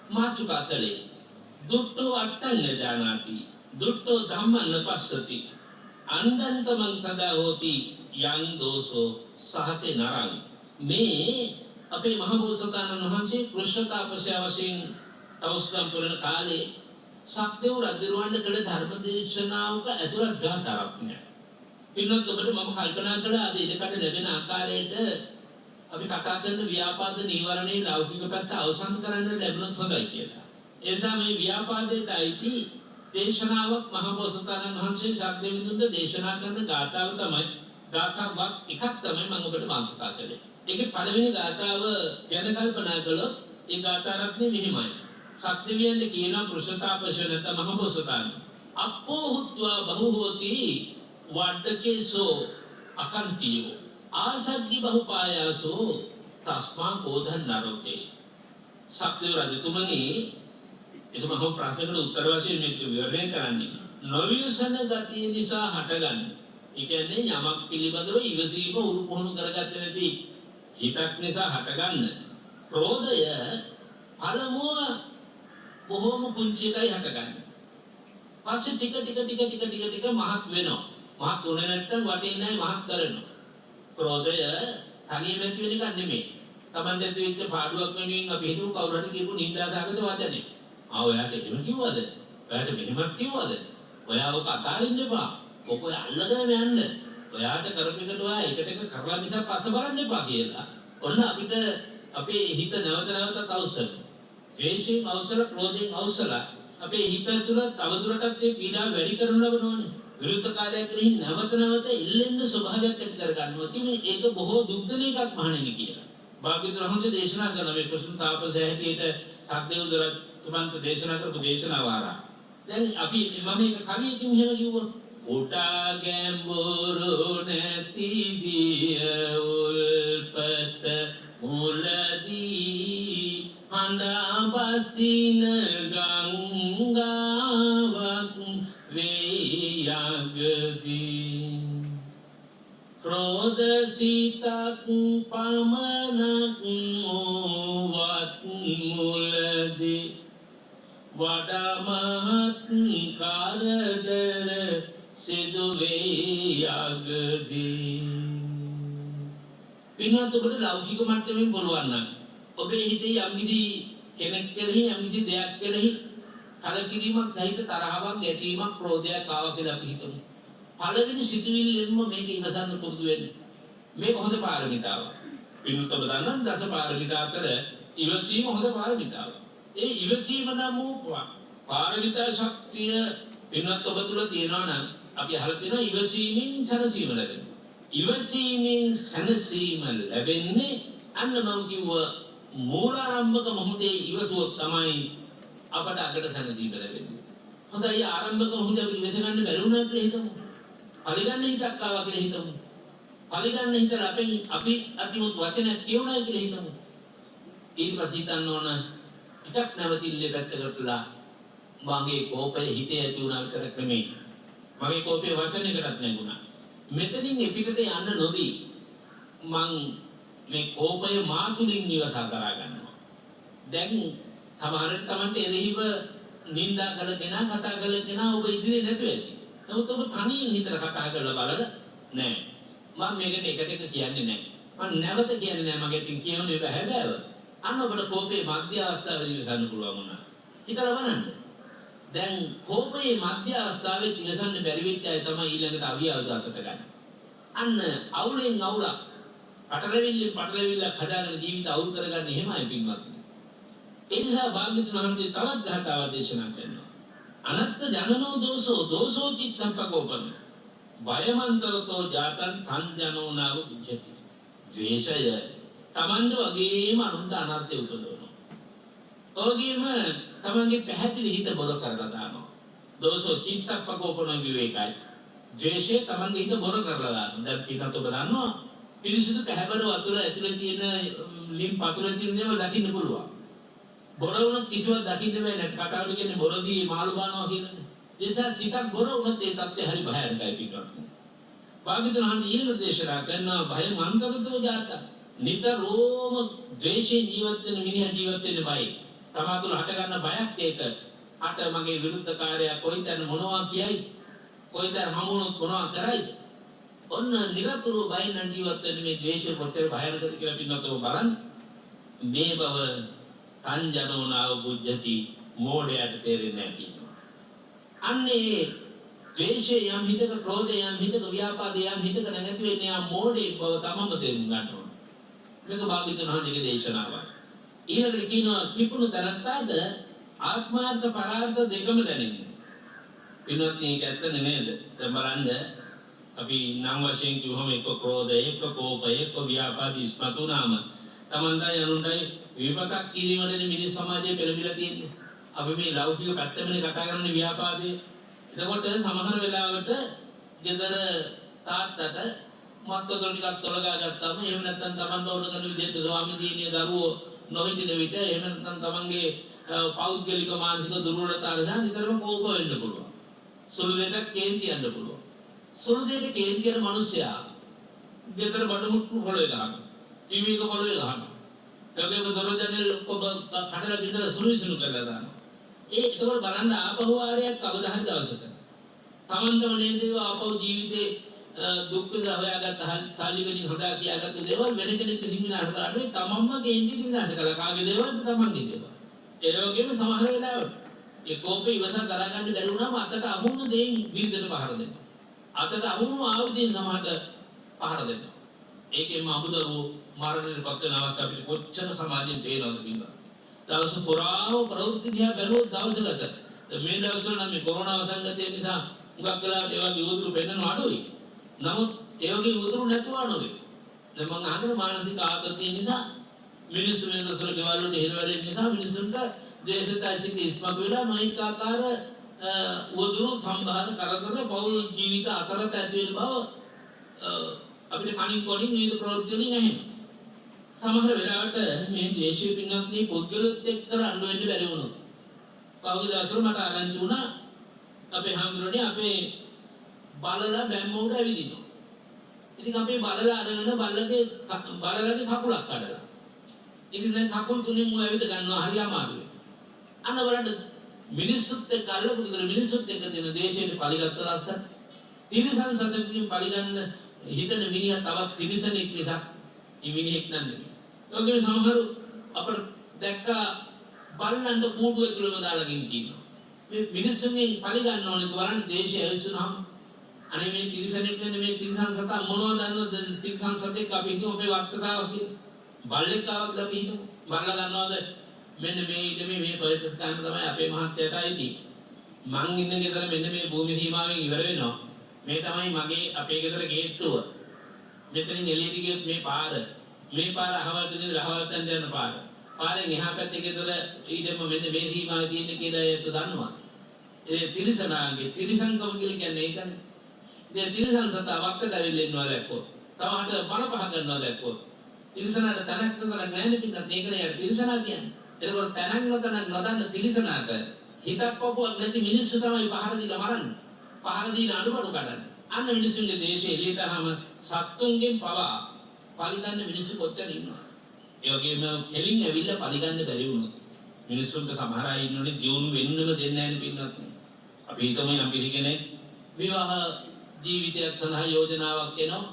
මාතෘකා කළේ දුට්ඨෝ අට්ඨං ඥානාති දුට්ඨෝ ධම්මං පස්සති අන්දන්තමං තදා හෝති යං දෝසෝ සහතේ නරං. මේ අපේ මහ බෝසතාණන් වහන්සේ කෘෂ්ණතාපසය වශයෙන් තවස්කම් පුරන කාලේ සක්දේව රජුරවණ්ඩ කළ ධර්ම දේශනාවක ඇතුළත් ගාථාවක් නෑ. පින්නත් ඔබට මම කල්පනා කළා අද ඉදකට ලැබෙන ආකාරයට අපි කතා කරන ව්‍යාපාද නීවරණේ ලෞකික පැත්ත අවසන් කරන්න ලැබුණොත් හොඳයි කියලා. ඒ නිසා මේ ව්‍යාපාදයට අයිති දේශනාවක් මහ බෝසතාණන් වහන්සේ සක්දේවිඳුන්ට දේශනා කරන ගාථාව තමයි ගාථාවක් එකක් තමයි මම ඔබට මාතෘකා කළේ. ඒකේ පළවෙනි ගාථාව ගැන කල්පනා කළොත් ඒ ගාථා රත්නේ මෙහිමයි. සක්දේවියන්ට කියන කෘෂ්ණතාපසය නැත්නම් මහ බෝසතාණන් අප්පෝ හුත්වා බහු හෝති වඩ්ඩකේසෝ අකන්තියෝ ආසග්ගි බහුපායාසෝ තස්මා කෝධන් නරෝතේ. සක්දේව රජතුමනි එතුමා හො ප්‍රශ්නකට උත්තර වශයෙන් මේක විවරණය කරන්නේ නොවිසන ගතිය නිසා හටගන්න. ඒ කියන්නේ යමක් පිළිබඳව ඉවසීම උරු පුහුණු කරගත්තේ නැති හිතක් නිසා හටගන්න. ක්‍රෝධය පළමුව බොහෝම පුංචි එකයි හටගන්නේ. පස්සේ ටික මහත් වෙනවා. මහත් උනේ නැත්නම් වටේ නැහැ මහත් කරනවා. ක්‍රෝධය තනියම ඇති වෙන එකක් නෙමෙයි. Taman දෙතු වෙච්ච පාඩුවක් වෙනුවෙන් අපි හිතුව කවුරු හරි කියපු නින්දාසහගත වචනේ. ඔයාට එහෙම කිව්වද? ඔයාට මෙහෙමත් කිව්වද? ඔයාව කතාරින්න එපා. ඔය අල්ලගෙන යන්න. ඔයාට කරපෙකට ඔයා එකට එක කරලා මිසක් පස්ස බලන්න එපා කියලා. ඔන්න අපිට අපේ හිත නැවත අවශ්‍යයි. ද්වේෂයෙන් අවශ්‍යල, ක්‍රෝධයෙන් අවශ්‍යල අපේ හිත තුළ තවදුරටත් මේ පීඩාව වැඩි කරනු ලබනෝනේ. විරුද්ධ කාර්යයක් කෙරෙහි නැවත ඉල්ලෙන්න ස්වභාවයක් ඇති කර ගන්නවා. ඉතින් ඒක බොහෝ දුක් දෙන එකක් මහණෙනි කියලා. භාග්‍යවතුන් වහන්සේ දේශනා කරන මේ කෘෂ්ණතාපසය හැටියට සක්දේව තුමන්ට දේශනා කරපු දේශනාව ආරා. දැන් අපි මම මේක කවියකින් මෙහෙම කිව්වොත් උඩා ගැඹුරු නැති දිය උල්පත මුලදී හඳා බසින ගංගාවක් වේයගදී ක්‍රෝධ සිතක් පමණක් වත් මුලදී වඩමහත් කරදර සිදුවේ යගදී. පින්වත් ඔබට ලෞකික මට්ටමින් බලවන්න ඔබේ හිතේ යම්කිසි කෙනෙක් කෙරෙහි යම්කිසි දෙයක් කෙරෙහි කලකිරීමක් සහිත තරහවක් ගැටීමක් ක්‍රෝධයක් ආවා කියලා අපි හිතමු. පළවෙනි සිතුවිල්ලෙන්ම මේක ඉවසන්න පුරුදු වෙන්න. මේක හොඳ පාරමිතාවක්. පින්වත් ඔබ දන්නා දස පාරමිතා අතර ඉවසීම හොඳ පාරමිතාවක්. ඒ ඉවසීම නම් වූ පාරමිතා ශක්තිය පින්වත් ඔබ තුල තියෙනවා නම් අපි අහලා තියෙනවා ඉවසීමෙන් සැනසීම ලැබෙනවා. ඉවසීමෙන් සැනසීම ලැබෙන්නේ අන්න මම කිව්ව මූලාරම්භක මොහොතේ ඉවසුවොත් තමයි අපට අකට සැනසීම ලැබෙන්නේ. හොඳයි ආරම්භක මොහොතේ අපි ඉවස ගන්න බැරි වුණා කියලා හිතමු. පරිගන්න හිතක් ආවා කියලා හිතමු. පරිගන්න හිතලා අපි අතිමුත් වචනයක් කියුණා කියලා හිතමු. ඊට පස්සේ හිතන්න ඕන ටිකක් නැවතිල්ලේ පැත්තකටලා මගේ කෝපය හිතේ ඇති වුණා විතරක් නෙමෙයි. මගේ කෝපය වචනයකටත් නැගුණා. මෙතනින් එපිටට යන්න නොදී මං මේ කෝපය මා තුලින් ඉවසා කරා ගන්නවා. දැන් සමහරවිට Tamante එරෙහිව නින්දා කළගෙන කතා කළගෙන ඔබ ඉදිරියේ නැතුව ඇති. නමුත් ඔබ තනියෙන් හිතලා කතා කරලා බලලා නෑ. මම මේකට එකට කියන්නේ නෑ. මම නැවත කියන්නේ නෑ මගේ තින් කියන්නේ බෑ. අන්න ඔබට කෝපයේ මධ්‍ය අවස්ථාවේදී ඉවසන්න පුළුවන් වුණා. හිතලා බලන්න. දැන් කෝපයේ මධ්‍ය අවස්ථාවේ ඉවසන්න බැරි වෙච්ච අය තමයි ඊළඟට අවියවද අතට ගන්න. අන්න අවුලෙන් අවුලක් පටලවිල්ලක් හදාගෙන ජීවිත අවුල් කරගන්න එහෙමයි පින්වත්නි. ඒ නිසා භාග්‍යවතුන් වහන්සේ තවත් ගාථාවක් දේශනා කරනවා. අනත්ත ජනනෝ දෝසෝ චිත්තං පකෝපන බයමන්තරතෝ ජාතං තං ජනෝ නාව විජ්ජති. ද්වේෂය තමන්ට වගේම අනුන්ට අනර්ථය උපදවනවා. ඔයගෙම තමන්ගේ පැහැදිලි හිත බොර කරලා දානවා. දෝෂෝ චිත්තප්පකෝපන විවේකයි. ද්වේෂය තමන්ගේ හිත බොර කරලා දානවා. දැන් පිටත ඔබ දන්නවා පිරිසිදු පැහැබර වතුර ඇතුලේ තියෙන ලිම් පතුලේ තියෙන දේවල් දකින්න පුළුවන්. බොර වුණත් කිසිවක් දකින්න බෑ. නැත් කතාවට කියන්නේ බොරදී මාළු බානවා කියන්නේ. ඒ නිසා සිතක් බොර වුණත් ඒ තත්ත්වය හරි භයානකයි පිටට. භාග්‍යවතුන් වහන්සේ ඊළඟ දේශනා කරනවා භය මන්තරතෝ ජාත. නිතරම ද්වේෂයෙන් ජීවත් වෙන මිනිහා ජීවත් වෙන්න බයයි. තමා තුළ හට ගන්න බයක් ඒක. අට මගේ විරුද්ධකාරයා කොයිතරම් මොනවා කියයි? කොයිතරම් හමුනොත් මොනවා කරයිද? ඔන්න නිරතුරු බයෙන් ජීවත් වෙන මේ ද්වේෂය කොච්චර භයානකද කියලා පින්නතෝ බලන්න. මේ බව තංජනෝනාව බුද්ධති මෝඩයට තේරෙන්නේ නැහැ කියනවා. අන්නේ ද්වේෂය යම් හිතක, ක්‍රෝධය යම් හිතක, ව්‍යාපාදය යම් හිතක නැති වෙන්නේ ආ මෝඩේ බව තමම තේරුම් ගන්න ඕන. මේක භාග්‍යවතුන් වහන්සේගේ දේශනාවක්. ඊළඟට කියනවා කිපුණු තරත්තාද ආත්මාර්ථ පරාර්ථ දෙකම දැනෙන්නේ. පින්වත් මේක ඇත්ත නෙමෙයිද? දැන් බලන්න අපි නම් වශයෙන් කිව්වම එක ක්‍රෝධය, එක කෝපය, එක ව්‍යාපාදී ඉස්මතු නාම තමන්ටයි අනුන්ටයි විපතක් කිරීමනේ මිනිස් සමාජයේ පෙරමිලා තියෙන්නේ. අපි මේ ලෞකික පැත්තමනේ කතා කරන්නේ ව්‍යාපාදේ. එතකොට සමහර වෙලාවට ගෙදර තාත්තට මත්තතොල් ටිකක් තොලගා ගත්තාම එහෙම නැත්නම් තමන් ඕන කරන විදිහට ස්වාමි දිනිය දරුවෝ නොහිටින විට එහෙම නැත්නම් තමන්ගේ පෞද්ගලික මානසික දුර්වලතා නිසා නිතරම කෝප වෙන්න පුළුවන්. සුළු දෙයක් කේන්ති යන්න පුළුවන්. සුළු දෙයක කේන්ති යන මිනිස්සයා ගෙදර බඩමුට්ටු පොළවේ ගහනවා. ටීවී එක පොළවේ ගහනවා. ඒකේම දොරජනෙල් ඔබ කඩලා බින්දලා සුළු කරලා දානවා. ඒකවල බලන්න ආපහු ආරයක් අවදාහරි දවසක. තමන්ටම නේද ආපහු ජීවිතේ දුක් විඳ හොයාගත්ත සල්ලි වලින් හොදා කියාගත්ත දේවල් වෙන කෙනෙක් විසින් විනාශ කරන්නේ තමන්ම කේන්ති විනාශ කළා. කාගේ දේවල්ද තමන්ගේ දේවල්. ඒ වගේම සමහර වෙලාවට ඒ කෝපේ ඉවසන් දරා ගන්න බැරි වුණාම අතට අහුණු දෙයින් විරුද්ධට පහර දෙනවා. අතට අහුණු ආයුධයෙන් සමහරට පහර දෙනවා. ඒකෙම අමුදරුවෝ මරණයටපත් වෙන අවස්ථා අපිට කොච්චර සමාජයෙන් පේනවද කියලා. දවස පුරාම ප්‍රවෘත්ති දිහා බැලුවොත් දවසකට මේ දවස්වල නම් මේ කොරෝනා වසංගතය නිසා මුගක් වෙලාවට ඒ වගේ උදුරු පෙන්වන අඩුයි. නමුත් ඒ වගේ උදුරු නැතුව නෙවෙයි. දැන් මම අහන මානසික ආතතිය නිසා මිනිස්සු වෙනසල ගෙවල් වලට හිර වැඩෙන නිසා මිනිස්සුන්ට දේශතායික ඉස්මතු වෙලා නොයික ආකාර උදුරු සම්බාධ කරදර පෞල් ජීවිත අතරත ඇති වෙන බව අපිට කණින් කොණින් විවිධ ප්‍රවෘත්ති වලින් ඇහෙනවා. සමහර වෙලාවට මේ දේශීය පින්වත්නි පුද්ගලොත් එක්ක රණ්ඩු වෙන්න බැරි වුණා. පහුගිය දවස්වල මට ආරංචි වුණා අපේ හාමුදුරනේ අපේ බලලා බැම්ම උඩ ඇවිදිනවා. ඉතින් අපේ බලලා අරගෙන බලලගේ කකුලක් කඩලා. ඉතින් දැන් කකුල් තුනෙන් ඌ ඇවිද ගන්නවා හරි අමාරුයි. අන්න බලන්න මිනිස්සුත් එක්ක අල්ලපු විතර මිනිස්සුත් එක්ක තියෙන දේශයේ පරිගත්ත ලස්සන. තිරිසන් සතෙකුගෙන් පරිගන්න හිතන මිනිහා තවත් තිරිසනෙක් නිසා ඉමිනිහෙක් නන්නේ. ඔයගෙම සමහරු අපිට දැක්කා බල්ලන්ට කූඩුව ඇතුළේම දාලා ගින් කියනවා. මේ මිනිස්සුන්ගෙන් පරිගන්න ඕනේ බලන්න දේශය ඇවිස්සුනහම අනේ මේ තිරිසනෙක් නෙමෙයි මේ තිරිසන් සතා මොනවද දන්නවද තිරිසන් සතෙක් අපි හිතමු අපේ වක්තතාව කියලා. බල්ලෙක් ආවක් අපි හිතමු. බල්ලා දන්නවද මෙන්න මේ ඉන්නේ මේ ප්‍රයත්න තමයි අපේ මහත්යට අයිති. මං ඉන්න ගෙදර මෙන්න මේ භූමි සීමාවෙන් ඉවර වෙනවා. මේ තමයි මගේ අපේ ගෙදර ගේට්ටුව. මෙතනින් එළියට ගියොත් මේ පාර අහවල් දෙන රහවල්තෙන් යන පාර. පාරෙන් එහා පැත්තේ ගෙදර ඊටම මෙන්න මේ සීමාවේ තියෙන කියලා ඒක දන්නවා. ඒ තිරිසනාගේ තිරිසන්කම කියලා කියන්නේ ඒකනේ. ඉතින් තිරිසන් සතා වක්කට ඇවිල්ලා ඉන්නවා දැක්කොත්. තවහට බල පහ කරනවා දැක්කොත්. තිරිසනාට තනක් නතර නැහැ පිටත් ඒකනේ යාර තිරිසනා කියන්නේ. ඒකෝර තනක් නොදන්න තිරිසනාට හිතක් පපුවක් නැති මිනිස්සු තමයි පහර දීලා මරන්නේ. පහර දීලා අඩුබඩු කඩන්නේ. අන්න මිනිස්සුන්ගේ දේශේ එළියට ආවම සත්තුන්ගෙන් පවා පරිගන්න මිනිස්සු කොච්චර ඉන්නවද? ඒ වගේම කෙලින් ඇවිල්ලා පරිගන්න බැරි වුණොත් මිනිස්සුන්ට සමහර අය ඉන්නෝනේ දියුණු වෙන්නම දෙන්නේ නැහැ නේ පින්නත්. අපි හිතමු යම් කෙනෙක් විවාහ ජීවිතයක් සඳහා යෝජනාවක් කරනවා.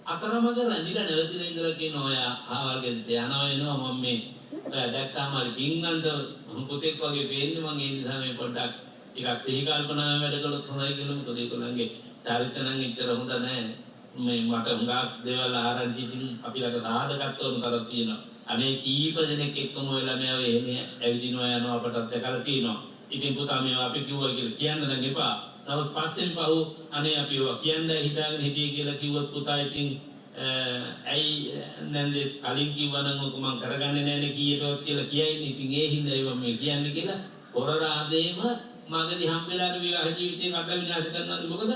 අතරමඟ රැඳිලා නැවතිලා ඉඳලා කියනවා ඔයා ආවල් ගෙදරට යනවා එනවා මම මේ ඔයා දැක්කාම හරි පිංගන්ට පුතෙක් වගේ වෙන්නේ මම ඒ නිසා මේ පොඩ්ඩක් ටිකක් සිහි කල්පනාවෙන් වැඩ කළොත් හොඳයි කියලා මොකද ඒගොල්ලන්ගේ චරිත නම් ඉතර හොඳ නැහැ. මේ මට හුඟක් දේවල් ආරංචි ඉතින් අපි ළඟ සාධකත්ව උනතරක් තියෙනවා. අනේ කීප දෙනෙක් එක්කම ඔය ළමයා එහෙම ඇවිදිනවා යනවා අපටත් දැකලා තියෙනවා. ඉතින් පුතා මේවා අපි කිව්වා කියලා කියන්න නම් එපා. නමුත් පස්සෙන් පහු අනේ අපි ඒවා කියන්න හිතාගෙන හිටියේ කියලා කිව්වොත් පුතා ඉතින් ඇයි නැන්දේ කලින් කිව්වනම් ඔක මං කරගන්නේ නැනේ කීයටවත් කියලා කියයිනේ. ඉතින් ඒ හින්දා ඒවා මේ කියන්නේ කියලා හොර රාදේම මගදී හම්බෙලාට විවාහ ජීවිතේ කඩලා විනාශ කරනවා. මොකද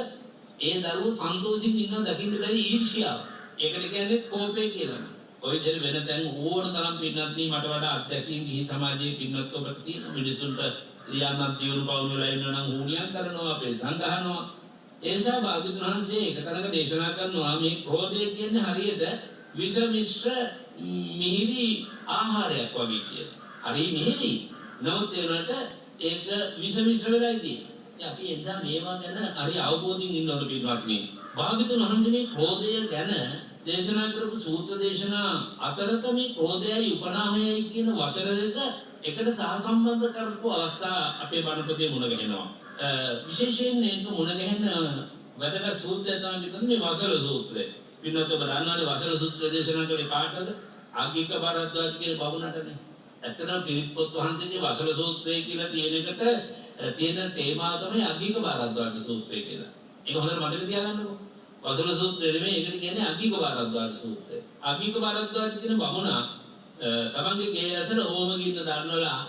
ඒ දරුවෝ සන්තෝෂින් ඉන්නවා දකින්න බැරි ඊර්ෂ්‍යාව. ඒකට කියන්නේ කෝපය කියලා. ඔය දෙන වෙන තැන් ඕන තරම් පින්නත් මට වඩා අත්දැකීම් ගිහි සමාජයේ පින්නත් ඔබට තියෙන මිනිසුන්ට ක්‍රියාත්මක දියුණු පවුණු වෙලා ඉන්නවා නම් හුණියම් කරනවා අපේ සංගහනවා. ඒ නිසා භාග්‍යවතුන් වහන්සේ එක තැනක දේශනා කරනවා මේ ක්‍රෝධය කියන්නේ හරියට විෂ මිශ්‍ර මිහිරි ආහාරයක් වගේ කියලා. හරි මිහිරි. නමුත් ඒකට ඒක විෂ මිශ්‍ර වෙලා ඉන්නේ. අපි එදා මේවා ගැන හරි අවබෝධයෙන් ඉන්න ඕන පිටවත්නි. භාග්‍යවතුන් වහන්සේ මේ ක්‍රෝධය ගැන දේශනා කරපු සූත්‍ර දේශනා අතරත මේ ක්‍රෝධයයි උපනාහයයි කියන වචන දෙක එකට සහසම්බන්ධ කරපු අවස්ථා අපේ බණ පොතේ මුණ ගැහෙනවා. විශේෂයෙන් මේක මුණ ගැහෙන වැදගත් සූත්‍රය තමයි මේ වසල සූත්‍රය. පින්නත් ඔබ දන්නවනේ වසල සූත්‍ර දේශනා කළේ කාටද? අග්ගික භාරද්වාජ කියන බමුණටනේ. ඇත්තටම පිරිත් පොත් වහන්සේගේ වසල සූත්‍රය කියලා තියෙන එකට තියෙන තේමාව තමයි අග්ගික භාරද්වාජ සූත්‍රය කියලා. ඒක හොඳට මතක තියාගන්නකෝ. වසල සූත්‍රය නෙමෙයි ඒකට කියන්නේ අග්ගික භාරද්වාජ සූත්‍රය. අග්ගික භාරද්වාජ කියන බමුණා තමන්ගේ ගේ ඇසල හෝම ගින්න දන්නවලා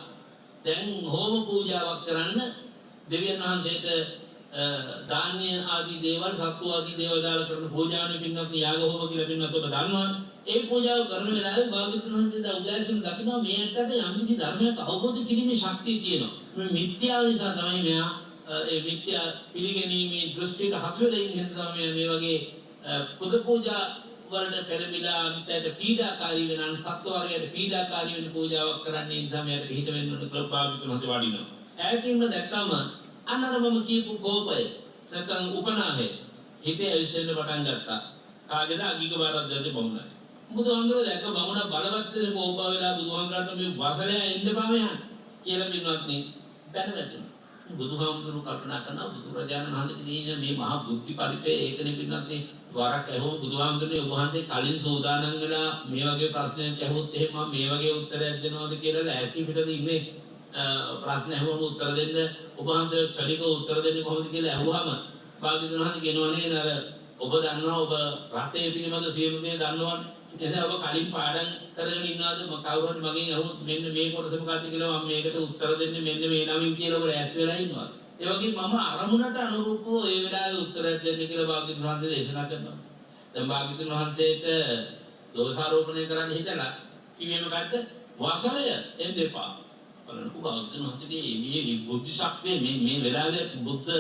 දැන් හෝම පූජාවක් කරන්න දෙවියන් වහන්සේට ධාන්‍ය ආදී දේවල් සත්තු ආදී දේවල් දාලා කරන පූජාවනේ පින්නත් යාග හෝම කියලා පින්නත් ඔබ දන්නවනේ. ඒ පූජාව කරන වෙලාවේ භාග්‍යවතුන් වහන්සේ දා උදෑසන දකිනවා මේකට යම්කිසි ධර්මයක් අවබෝධ කිරීමේ ශක්තිය තියෙනවා. මේ මිත්‍යාව නිසා තමයි මෙයා ඒ මිත්‍යා පිළිගැනීමේ දෘෂ්ටියට හසු වෙලා ඉන්නේ තමයි මේ වගේ පුද පූජා වලට පෙරමිලා අන්තයට පීඩාකාරී වෙනන් සත්ව වර්ගයට පීඩාකාරී වෙන පූජාවක් කරන්නේ නිසා මෙයාට පිට වෙන්න ඕන කියලා භාග්‍යවතුන් වහන්සේ වඩිනවා. ඈතින්ම දැක්කම අන්නරමම කියපු කෝපය නැත්නම් උපනාහය හිතේ ඇවිස්සෙන්න පටන් ගත්තා. කාගේද අගික භාරද්වාජ බමුණා. බුදුහාමුදුරුවෝ දැක්ක බමුණා බලවත් කෝප වෙලා බුදුහාමුදුරන්ට මේ වසලයා එන්න බෑ යන්න කියලා පින්වත්නි දැනගත්තා. බුදුහාමුදුරුවෝ කල්පනා කරනවා බුදුරජාණන් වහන්සේගේ මේ මහා බුද්ධි පරිචය ඒකනේ පින්වත්නි වරක් ඇහුව බුදුහාමුදුරනේ ඔබ වහන්සේ කලින් සෝදානම් වෙලා මේ වගේ ප්‍රශ්නයක් ඇහුවොත් එහෙම මම මේ වගේ උත්තරයක් දෙනවද කියලා ඈති පිටද ඉන්නේ ප්‍රශ්න ඇහුවම උත්තර දෙන්න ඔබ වහන්සේ ශනිකව උත්තර දෙන්නේ කොහොමද කියලා ඇහුවාම භාග්‍යවතුන් වහන්සේ කියනවනේ නර ඔබ දන්නවා ඔබ රටේ පිළිබඳ සියලු දේ දන්නවනේ එතන ඔබ කලින් පාඩම් කරගෙන ඉන්නවද කවුරු හරි මගෙන් අහුවොත් මෙන්න මේ කොටස මොකක්ද කියලා මම මේකට උත්තර දෙන්නේ මෙන්න මේ නමින් කියලා ඔබ ඈත් වෙලා ඉන්නවා ඒ වගේ මම අරමුණට අනුරූපව ඒ වෙලාවේ උත්තරයක් දෙන්න කියලා භාග්‍යවතුන් වහන්සේ දේශනා කරනවා දැන් භාග්‍යවතුන් වහන්සේට දෝෂාරෝපණය කරන්න හිතලා කිව්වේ මොකද්ද වසලය එන්න එපා බලන්න භාග්‍යවතුන් වහන්සේගේ මේ බුද්ධ ශක්තිය මේ වෙලාවේ බුද්ධ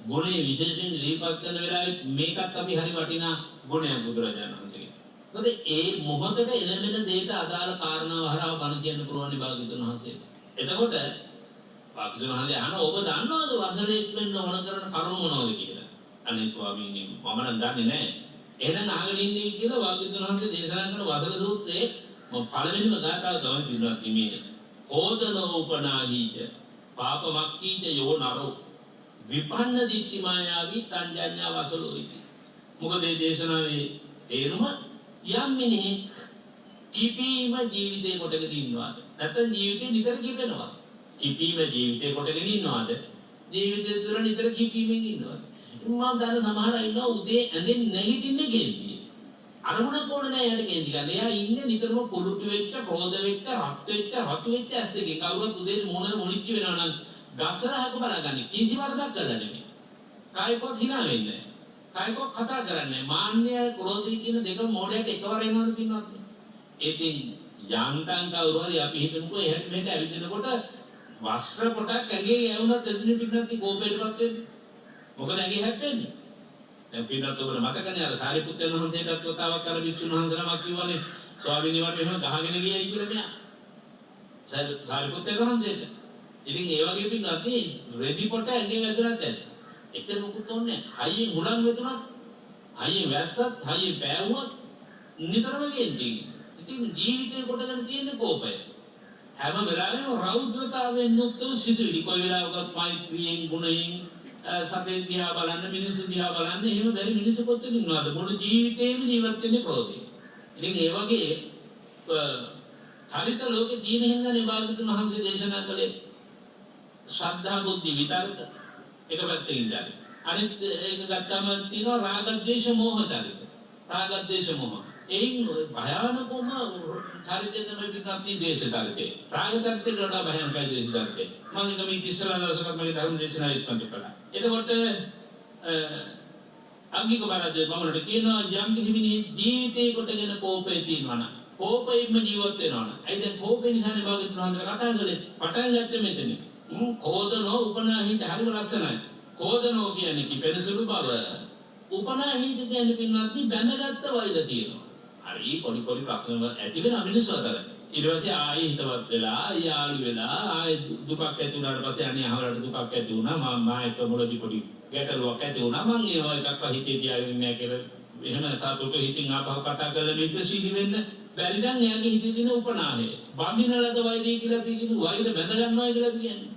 ගුණේ විශේෂයෙන් දීපත් කරන වෙලාවේ මේකත් අපි හරි වටිනා ගුණයක් බුදුරජාණන් වහන්සේගේ මොකද ඒ මොහොතේ එළෙන දෙයට අදාළ කාරණාව හරහා බණ කියන්න පුළුවන් භාග්‍යවතුන් වහන්සේට එතකොට භාග්‍යවතුන් වහන්සේ අහන ඔබ දන්නවද වසලෙක් වෙන්න ඕන කරන කරුණ මොනවද කියලා අනේ ස්වාමීනි මම නම් දන්නේ නැහැ එහෙනම් අහගෙන ඉන්නේ කියලා භාග්‍යවතුන් වහන්සේ දේශනා කරන වසල සූත්‍රයේ පළවෙනිම ගාථාව තමයි පිළිබඳ මේ කෝදනෝපනාහීච පාපමක්ඛීච යෝ නරෝ විපන්න දිට්ඨි මායාවී තංජඤ්ඤා වසලෝ ඉති මොකද මේ දේශනාවේ තේරුම යම් මිනිහෙක් කිපීම ජීවිතේ කොටගෙන ඉන්නවාද නැත්නම් ජීවිතේ නිතර කිපෙනවාද කිපීම ජීවිතේ කොටගෙන ඉන්නවාද ජීවිතේ තුර නිතර කිපීමෙන් ඉන්නවාද මම දන්න සමහර අය ඉන්නවා උදේ ඇඳෙන් නැගිටින්නේ කේන්තියේ අරමුණක් ඕනේ නැහැ යාට කේන්ති ගන්න. එයා ඉන්නේ නිතරම කුරුටු වෙච්ච, ක්‍රෝධ වෙච්ච, රත් වෙච්ච, රතු වෙච්ච ඇස් දෙකේ. කවුරුත් උදේ මොනර මොනිච්ච වෙනවා නම් ගසරහක බලගන්නේ. කිසි වරදක් කරලා නෙමෙයි. කායිකවත් hina වෙන්නේ නැහැ. කායිකවත් කතා කරන්නේ නැහැ. මාන්නය, ක්‍රෝධය කියන දෙක මොඩයට එකවර එනවද පින්නවත්. ඒකෙන් යන්තම් කවුරු හරි අපි හිතමුකෝ එහෙට මෙහෙට ඇවිදිනකොට වස්ත්‍ර කොටක් ඇඟේ යවුනත් එදින පින්නත් කෝපයටපත් වෙන්නේ. මොකද ඇඟේ හැප්පෙන්නේ. දැන් පින්නත් ඔබට මතකනේ අර සාරිපුත්‍රයන් වහන්සේටත් වතාවක් අර වික්ෂුන් වහන්සේනමක් කිව්වනේ ස්වාමීනි වට එහෙම ගහගෙන ගියයි කියලා මෙයා. සාරිපුත්‍රයන් වහන්සේට. ඉතින් ඒ වගේ පින්නත් රෙදි පොට ඇඟේ වැදුනත් ඇත්ත. එක මොකුත් ඕනේ නැහැ. හයියෙන් හුලං වැදුනත්, හයියෙන් වැස්සත්, හයියෙන් පෑවුවත් නිතරම කියන්නේ. ඉතින් ජීවිතේ කොටගෙන තියෙන කෝපය. හැම වෙලාවෙම රෞද්‍රතාවයෙන් යුක්ත සිදුවිලි. කොයි වෙලාවකත් මෛත්‍රියෙන්, ගුණයෙන් සතේ දිහා බලන්න මිනිස්සු දිහා බලන්න එහෙම බැරි මිනිස්සු කොච්චර ඉන්නවද මොන ජීවිතේම ජීවත් වෙන්නේ ක්‍රෝධයෙන්. ඉතින් ඒ වගේ චරිත ලෝකේ තියෙන හින්දානේ භාග්‍යවතුන් වහන්සේ දේශනා කළේ ශ්‍රද්ධා බුද්ධි විතරක එක පැත්තකින් ඉඳලා. අනිත් ඒක ගත්තම තියෙනවා රාග ද්වේෂ මෝහ චරිත. රාග ද්වේෂ මොහ. එයින් භයානකම චරිතය තමයි පිටාත්ී දේශ චරිතය. රාග චරිතයට වඩා භයානකයි දේශ චරිතය. මම එක මේ ඉස්සරහා දවසක මගේ ධර්ම දේශනාව ඉස්මතු කළා. එතකොට අංගික බරද මමලට කියනවා යම් කිසි මිනිහ ජීවිතේ කොටගෙන කෝපේ තියෙනවා නම් කෝපෙින්ම ජීවත් වෙනවා නම් ඒ දැන් කෝපේ නිසානේ භාග්‍යතුන් වහන්සේ කතා කළේ පටන් ගත්තේ මෙතන. කෝදනෝ උපනාහිත හරිම ලස්සනයි. කෝදනෝ කියන්නේ කිපෙනසුළු බව. උපනාහිත කියන්නේ පින්වත්නි බැඳගත්ත වෛර තියෙනවා. හරි පොඩි පොඩි ප්‍රශ්න ඇති වෙන මිනිස්සු අතර. ඊට පස්සේ ආයෙ හිතවත් වෙලා යාළු වෙලා ආයෙ දුකක් ඇති වුණාට පස්සේ අනේ අහවලට දුකක් ඇති වුණා මම එක මොළදී පොඩි ගැටලුවක් ඇති වුණා මං ඒවා එකක් හිතේ තියාගෙන ඉන්නේ කියලා එහෙම නැතාසුට හිතින් ආපහු කතා කරලා මිත්‍රශීලී වෙන්න බැරි නම් එයාගේ හිතේ තියෙන උපනාහය බඳින ලද වෛරය කියලා කියන්නේ වෛර බැඳ ගන්නවා කියලා කියන්නේ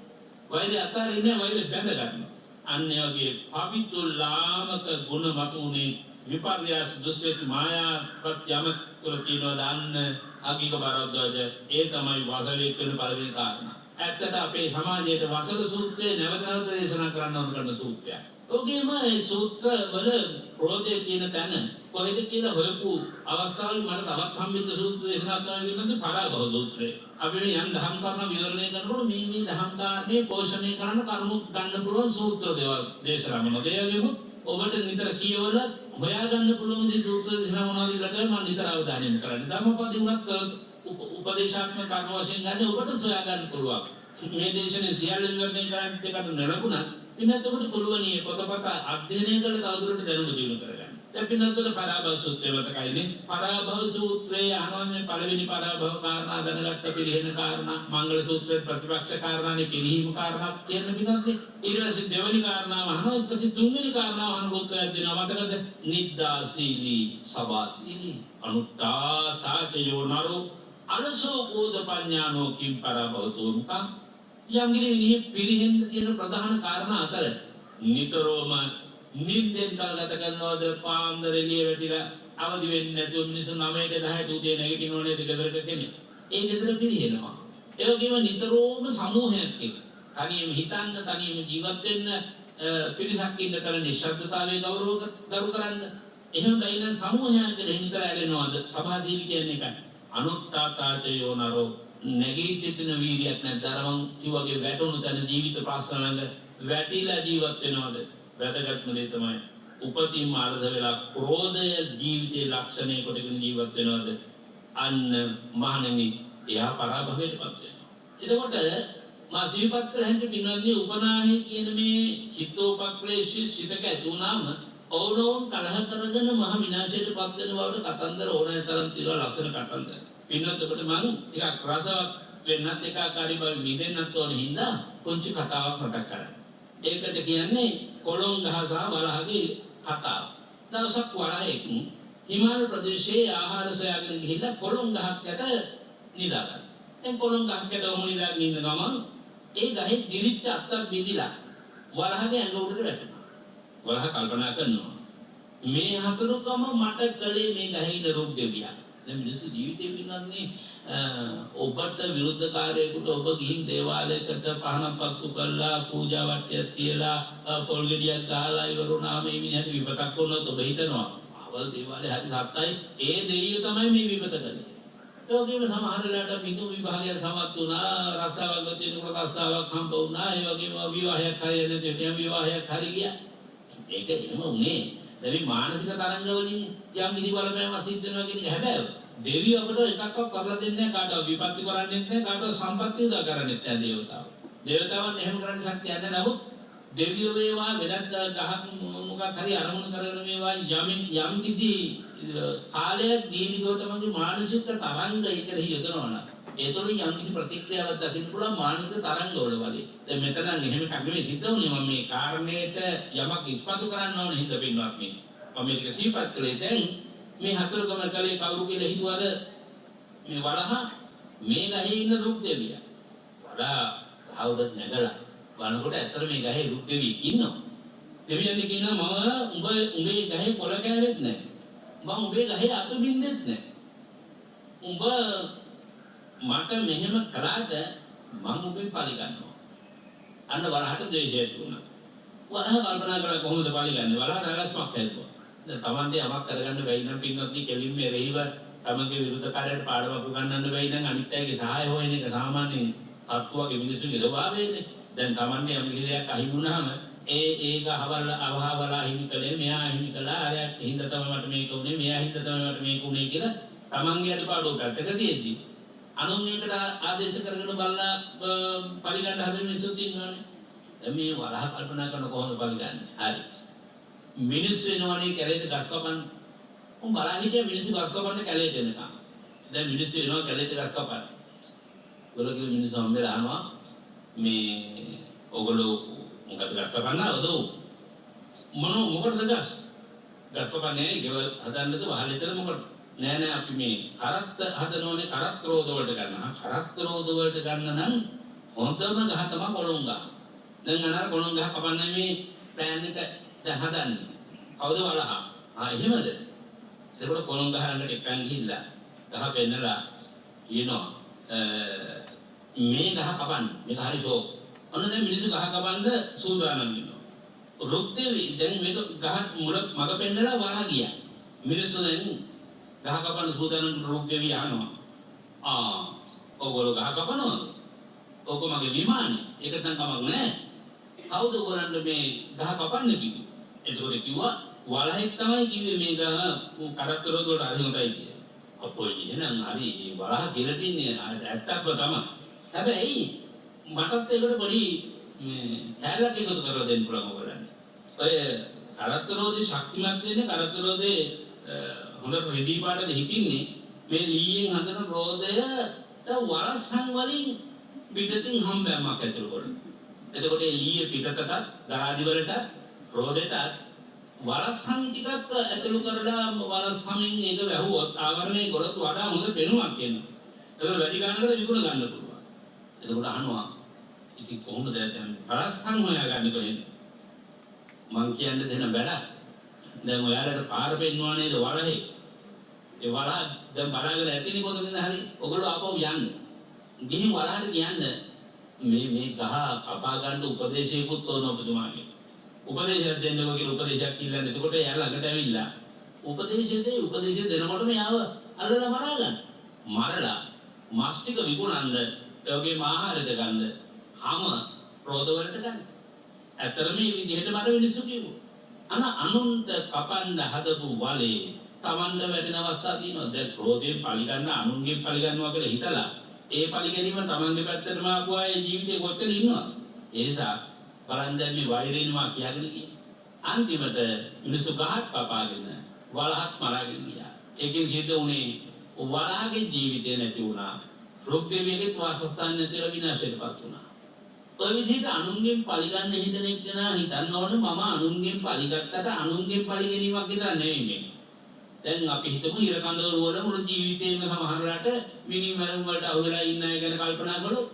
වෛරය අතාරින්නේ වෛර බැඳ ගන්නවා අන්න ඒ වගේ පවිත්‍ර ලාමක ගුණ මතුනේ විපර්යාස දුෂ්ට මායාවත් යමක් තුළ තියෙනවා දාන්න අගික බරද්දවද ඒ තමයි වාසලේ කරන පළවෙනි කාරණා. ඇත්තට අපේ සමාජයේ වසල සූත්‍රය නැවත නැවත දේශනා කරන්න ඕන කරන සූත්‍රයක්. ඔගේම මේ සූත්‍ර වල ප්‍රෝධයේ තියෙන තැන කොහෙද කියලා හොයපු අවස්ථාවල මට තවත් හම්බෙච්ච සූත්‍ර දේශනා කරන්න විදිහට පරාභව සූත්‍රය. අපි මේ යම් දහම් කරුණු විවරණය කරනකොට මේ දහම් කාරණේ පෝෂණය කරන කරුණු ගන්න පුළුවන් සූත්‍ර දේවල් දේශනා මොනවද ඒ වගේම ඔබට නිතර කියවලා හොයාගන්න පුළුවන් දේ සූත්‍ර දේශනා මොනවද කියලා තමයි මම නිතර අවධානය යොමු කරන්නේ. ධම්මපදේ උනත් උපදේශාත්මක කර්ම වශයෙන් ගන්න ඔබට සොයා ගන්න පුළුවන්. මේ දේශනේ සියල්ල විවරණය කරන්න දෙකට නරඹුණත් ඉන්නත් ඔබට පුළුවන් මේ පොතපත අධ්‍යයනය කරලා තවදුරටත් දැනුම දිනු කරගන්න. දැන් පින්නතොල පරාභව සූත්‍රය වතකයිනේ. පරාභව සූත්‍රයේ අනවන්නේ පළවෙනි පරාභව කාරණා දැනගත්ත පිළිහෙන කාරණා මංගල සූත්‍රයේ ප්‍රතිපක්ෂ කාරණානේ පිළිහිම කාරණා කියන පින්නත් ඊට පස්සේ දෙවෙනි කාරණාව අහනවා ඊට පස්සේ තුන්වෙනි කාරණාව අනුභවයක් දෙනවා මතකද? නිද්දාසීලී සවාසීලී අනුත්තා තාචයෝ නරෝ අනසෝ කෝද පඤ්ඤානෝ කිම් පරාභවතෝ මුඛං යම් ගිනේ පිළිහෙන්න තියෙන ප්‍රධාන කාරණා අතර නිතරම නිින්දෙන් කල්ගත කරනවද පාන්දර එළිය වැටිලා අවදි වෙන්නේ නැතුව මිනිස්සු 9ට 10ට උදේ නැගිටිනව නේද ගෙදරක කෙනෙක්. ඒ ගෙදර පිළිහෙනවා. ඒ වගේම නිතරම සමූහයක් එක්ක තනියම හිතන්න තනියම ජීවත් වෙන්න පිරිසක් ඉන්න තර නිශ්ශබ්දතාවයේ ගරු කරන්න. එහෙම බැයිනම් සමූහයක් කියලා හිතර ඇලෙනවද? සමාජීවී කියන්නේ එකයි. අනුත්තාතාචයෝ නරෝ නැගී සිටින වීර්යයක් නැද්ද? අර මං කිව්වාගේ වැටුණු තැන ජීවිත ප්‍රශ්න ළඟ වැටිලා ජීවත් වෙනවද? වැදගත්ම දේ තමයි උපතින්ම ආරද වෙලා ක්‍රෝධය ජීවිතයේ ලක්ෂණය කොටගෙන ජීවත් වෙනවද? අන්න මහණෙනි එයා පරාභවයටපත් වෙනවා. එතකොට මා සිහිපත් කරහින් පින්වත්නි උපනාහි කියන මේ චිත්තෝපක්ලේශී සිතක ඇති වුණාම ඕනෝන් කලහ කරගෙන මහ විනාශයටපත් වෙන බවට කතන්දර ඕනෑ තරම් තියෙනවා ලස්සන කතන්දර. පින්වත් ඔබට මම ටිකක් රසවත් වෙන්නත් එකකාරී බව මිදෙන්නත් ඕන හින්දා පුංචි කතාවක් මතක් කරගන්න. ඒකට කියන්නේ කොළොන් ගහ සහ වලහගේ කතාව. දවසක් වලහෙක් හිමාල ප්‍රදේශයේ ආහාර සොයාගෙන ගිහිල්ලා කොළොන් ගහක් යට නිදාගන්න. දැන් කොළොන් ගහක් යට ඔහොම නිදාගෙන ඉන්න ගමන් ඒ ගහේ දිවිච්ච අත්තක් බිඳිලා වලහගේ ඇඟ උඩට වැටෙනවා. වලහ කල්පනා කරනවා මේ හතුරුකම මට කළේ මේ ගහේ ඉන්න රූප දෙවියා. දැන් මිනිස්සු ජීවිතේ පින්නන්නේ ඔබට විරුද්ධකාරයෙකුට ඔබ ගිහින් දේවාලයකට පහනක් පත්තු කරලා පූජා වට්ටියක් තියලා පොල් ගෙඩියක් ගහලා ඉවරුණා මේ මිනිහට විපතක් වුණොත් ඔබ හිතනවා අවල් දේවාලේ හරි සත්තයි ඒ දෙයියෝ තමයි මේ විපත කළේ. ඒ වගේම සමහර වෙලාවට බිඳු විභාගය සමත් වුණා රස්සාවක් තියෙනකොට රස්සාවක් හම්බ වුණා ඒ වගේම විවාහයක් හරිය නැති කෙනා විවාහයක් හරි ගියා. ඒක එහෙම උනේ. දැන් මානසික තරංග වලින් යම් කිසි බලපෑමක් සිද්ධ වෙනවා කියන එක හැබැයි දෙවියෝ අපට එකක්වත් කරලා දෙන්නේ නැහැ කාටවත් විපත්ති කරන්නේ නැහැ කාටවත් සම්පත්තිය උදා කරන්නේ නැහැ දේවතාවෝ. දේවතාවන් එහෙම කරන්න ශක්තිය නැහැ. නමුත් දෙවියෝ වේවා වෙනත් ගහක් මොකක් හරි අරමුණු කරගෙන මේවා යම් කිසි කාලයක් දීර්ඝව තමයි මානසික තරංග එකට යොදනවා නම් ඒතොර යම් කිසි ප්‍රතික්‍රියාවක් දකින්න පුළුවන් මානසික තරංග වල වගේ. දැන් මෙතන එහෙම එකක් නෙමෙයි සිද්ධ වුනේ මම මේ කාරණේට යමක් ඉස්පතු කරන්න ඕන හින්දා පින්වත් මේ. මම මේක සිහිපත් කළේ දැන් මේ හතරකම කලේ කවුරු කියලා හිතුවද මේ වලහ මේ ගහේ ඉන්න රුක් දෙවියා. වඩා කවුරුත් නැගලා බලනකොට ඇත්තට මේ ගහේ රුක් දෙවියෙක් ඉන්නවා. දෙවියන් කියනවා මම උඹේ ගහේ පොළ කෑවෙත් නැහැ. මම උඹේ ගහේ අතු බින්දෙත් නැහැ. උඹ මට මෙහෙම කළාට මම උඹේ පලි ගන්නවා. අන්න වලහට ද්වේෂය තුණා. වලහ කල්පනා කරලා කොහොමද පලි ගන්නේ? වලහ රැස්මක් හැදුවා. දැන් Tamande යමක් කරගන්න බැරි නම් පින්වත්නි කෙලින්ම එරෙහිව තමගේ විරුද්ධකාරයට පාඩමක් උගන්වන්න බැරි නම් අනිත් අයගේ සහාය හොයන එක සාමාන්‍ය තත්ත්වයේ මිනිස්සුගේ ස්වභාවයනේ. දැන් Tamande යම් කිසියක් අහිමි වුණාම ඒක අවහවලා අහිමි කළේ මෙයා අහිමි කළා අරයක් හින්දා තමයි මට මේක උනේ මෙයා හින්දා තමයි මට මේක උනේ කියලා තමන්ගේ අඩපාඩුව පැත්තක තියෙද්දි අනුන් ඒකට ආදේශ කරගෙන බලලා පරිගන්න හදන මිනිස්සු ඉන්නවානේ. මේ වලහ කල්පනා කරන කොහොමද පරිගන්නේ? හරි. මිනිස්සු වෙනවනේ කැලේට ගස් කපන්න. උන් බලන් හිටිය මිනිස්සු ගස් කපන්න කැලේට එනකම්. දැන් මිනිස්සු වෙනවා කැලේට ගස් කපන්න. ඔයගොල්ලෝ මිනිස්සු හම්බෙලා අහනවා මේ ඔයගොල්ලෝ මොකද ගස් කපන්නවද? මොකටද ගස්? ගස් කපන්නේ ගෙවල් හදන්නද වහලෙතර මොකටද? නෑ අපි මේ කරත්ත හදනෝනේ කරත් රෝද වලට ගන්නවා. කරත් රෝද වලට ගන්න නම් හොඳම ගහ තමයි කොළොන් ගහ. දැන් අනාර කොළොන් ගහ කපන්නේ මේ ප්ලෑන් එක දැන් හදන්නේ. කවුද වලහ? එහෙමද? ඒකට කොළොන් ගහ ළඟට එක්කන් ගිහිල්ලා ගහ පෙන්නලා කියනවා මේ ගහ කපන්න. මේක හරි ෂෝක්. ඔන්න දැන් මිනිස්සු ගහ කපන්න සූදානම් වෙනවා. රුක්දේවි දැන් මේක ගහ මුල මග පෙන්නලා වලහ ගියා. මිනිස්සු දැන් ගහ කපන්න සූදානම් රුක්දේවි අහනවා. ඔයගොල්ලෝ ගහ කපනවද? ඔක මගේ විමානේ. ඒකට නම් කමක් නැහැ. කවුද ඔයගොල්ලන්ට මේ ගහ කපන්න කිව්වේ? එතකොට කිව්වා වලහෙක් තමයි කිව්වේ මේ ගහ කරත්තරෝද වලට හරි හොඳයි කියලා. අපොයි එහෙනම් හරි වලහ කියලා තින්නේ ඇත්තක්ම තමයි. හැබැයි මටත් ඒකට පොඩි කැලක් එකතු කරලා දෙන්න පුළුවන් ඔයගොල්ලන්ට. ඔය කරත්තරෝදේ ශක්තිමත් වෙන්නේ කරත්තරෝදේ හොඳට රෙදි පාටද හිටින්නේ මේ ලීයෙන් හදන රෝදයට වලස්සන් වලින් පිටතින් හම්බැම්මක් ඇතුළු කරනවා. එතකොට ඒ ලීයේ පිටතට දරාදි වලට රෝදෙට වලස්සන් ටිකක් ඇතුළු කරලා වලස්සමින් ඒක වැහුවොත් ආවරණය කරොත් වඩා හොඳ පෙනුමක් එනවා. ඒක වැඩි ගන්නකට විකුණ ගන්න පුළුවන්. එතකොට අහනවා ඉතින් කොහොමද දැන් වලස්සන් හොයාගන්නේ කොහෙන්ද? මං කියන්නේ දෙන බැලක්. දැන් ඔයාලට පාර පෙන්වනවා නේද වලහේ? ඒ වලහ දැන් බලාගෙන ඇතිනේ කොතනද හරි? ඔයගොල්ලෝ ආපහු යන්න. ගිහින් වලහට කියන්න මේ ගහ කපා ගන්න උපදේශයකුත් ඕන ඔබතුමාගේ. උපදේශයක් දෙන්නකෝ කියලා උපදේශයක් කිල්ලන්න. එතකොට එයා ළඟට ඇවිල්ලා උපදේශය දෙනකොටම යාව අල්ලලා මරා ගන්න. මරලා මස් ටික විකුණන්න, ඒ වගේම ආහාරයට ගන්න, හැම රෝද වලට ගන්න. ඇත්තටම මේ විදිහට මර මිනිස්සු කිව්වා. අනුන්ට කපන්න හදපු වලේ Tamanda වැටෙන අවස්ථා තියෙනවා. දැන් රෝදයෙන් පලි ගන්න අනුන්ගෙන් පලි ගන්නවා කියලා හිතලා ඒ පලි ගැනීම Tamange පැත්තටම ආපු අය ජීවිතේ කොච්චර ඉන්නවද? ඒ නිසා බලන්න දැන් මේ වෛරේනවා කියලාගෙන කියන්නේ. අන්තිමට මිනිස්සු ගහක් කපාගෙන වලහක් මරාගෙන ගියා. ඒකෙන් සිද්ධ වුණේ වලහගේ ජීවිතේ නැති වුණා. රුක් දෙවියන්ගේ වාසස්ථාන නැතිව විනාශයටපත් වුණා. ඔය විදිහට අනුන්ගෙන් පලි ගන්න හිතන එක්කෙනා හිතන්න ඕනේ මම අනුන්ගෙන් පලි ගත්තට අනුන්ගෙන් පලි ගැනීමක් විතර නෙවෙයි මේ. දැන් අපි හිතමු හිර කඳවුරු වල මුළු ජීවිතේම සමහරලාට මිනිමරුන් වලට අහු වෙලා ඉන්න අය ගැන කල්පනා කළොත්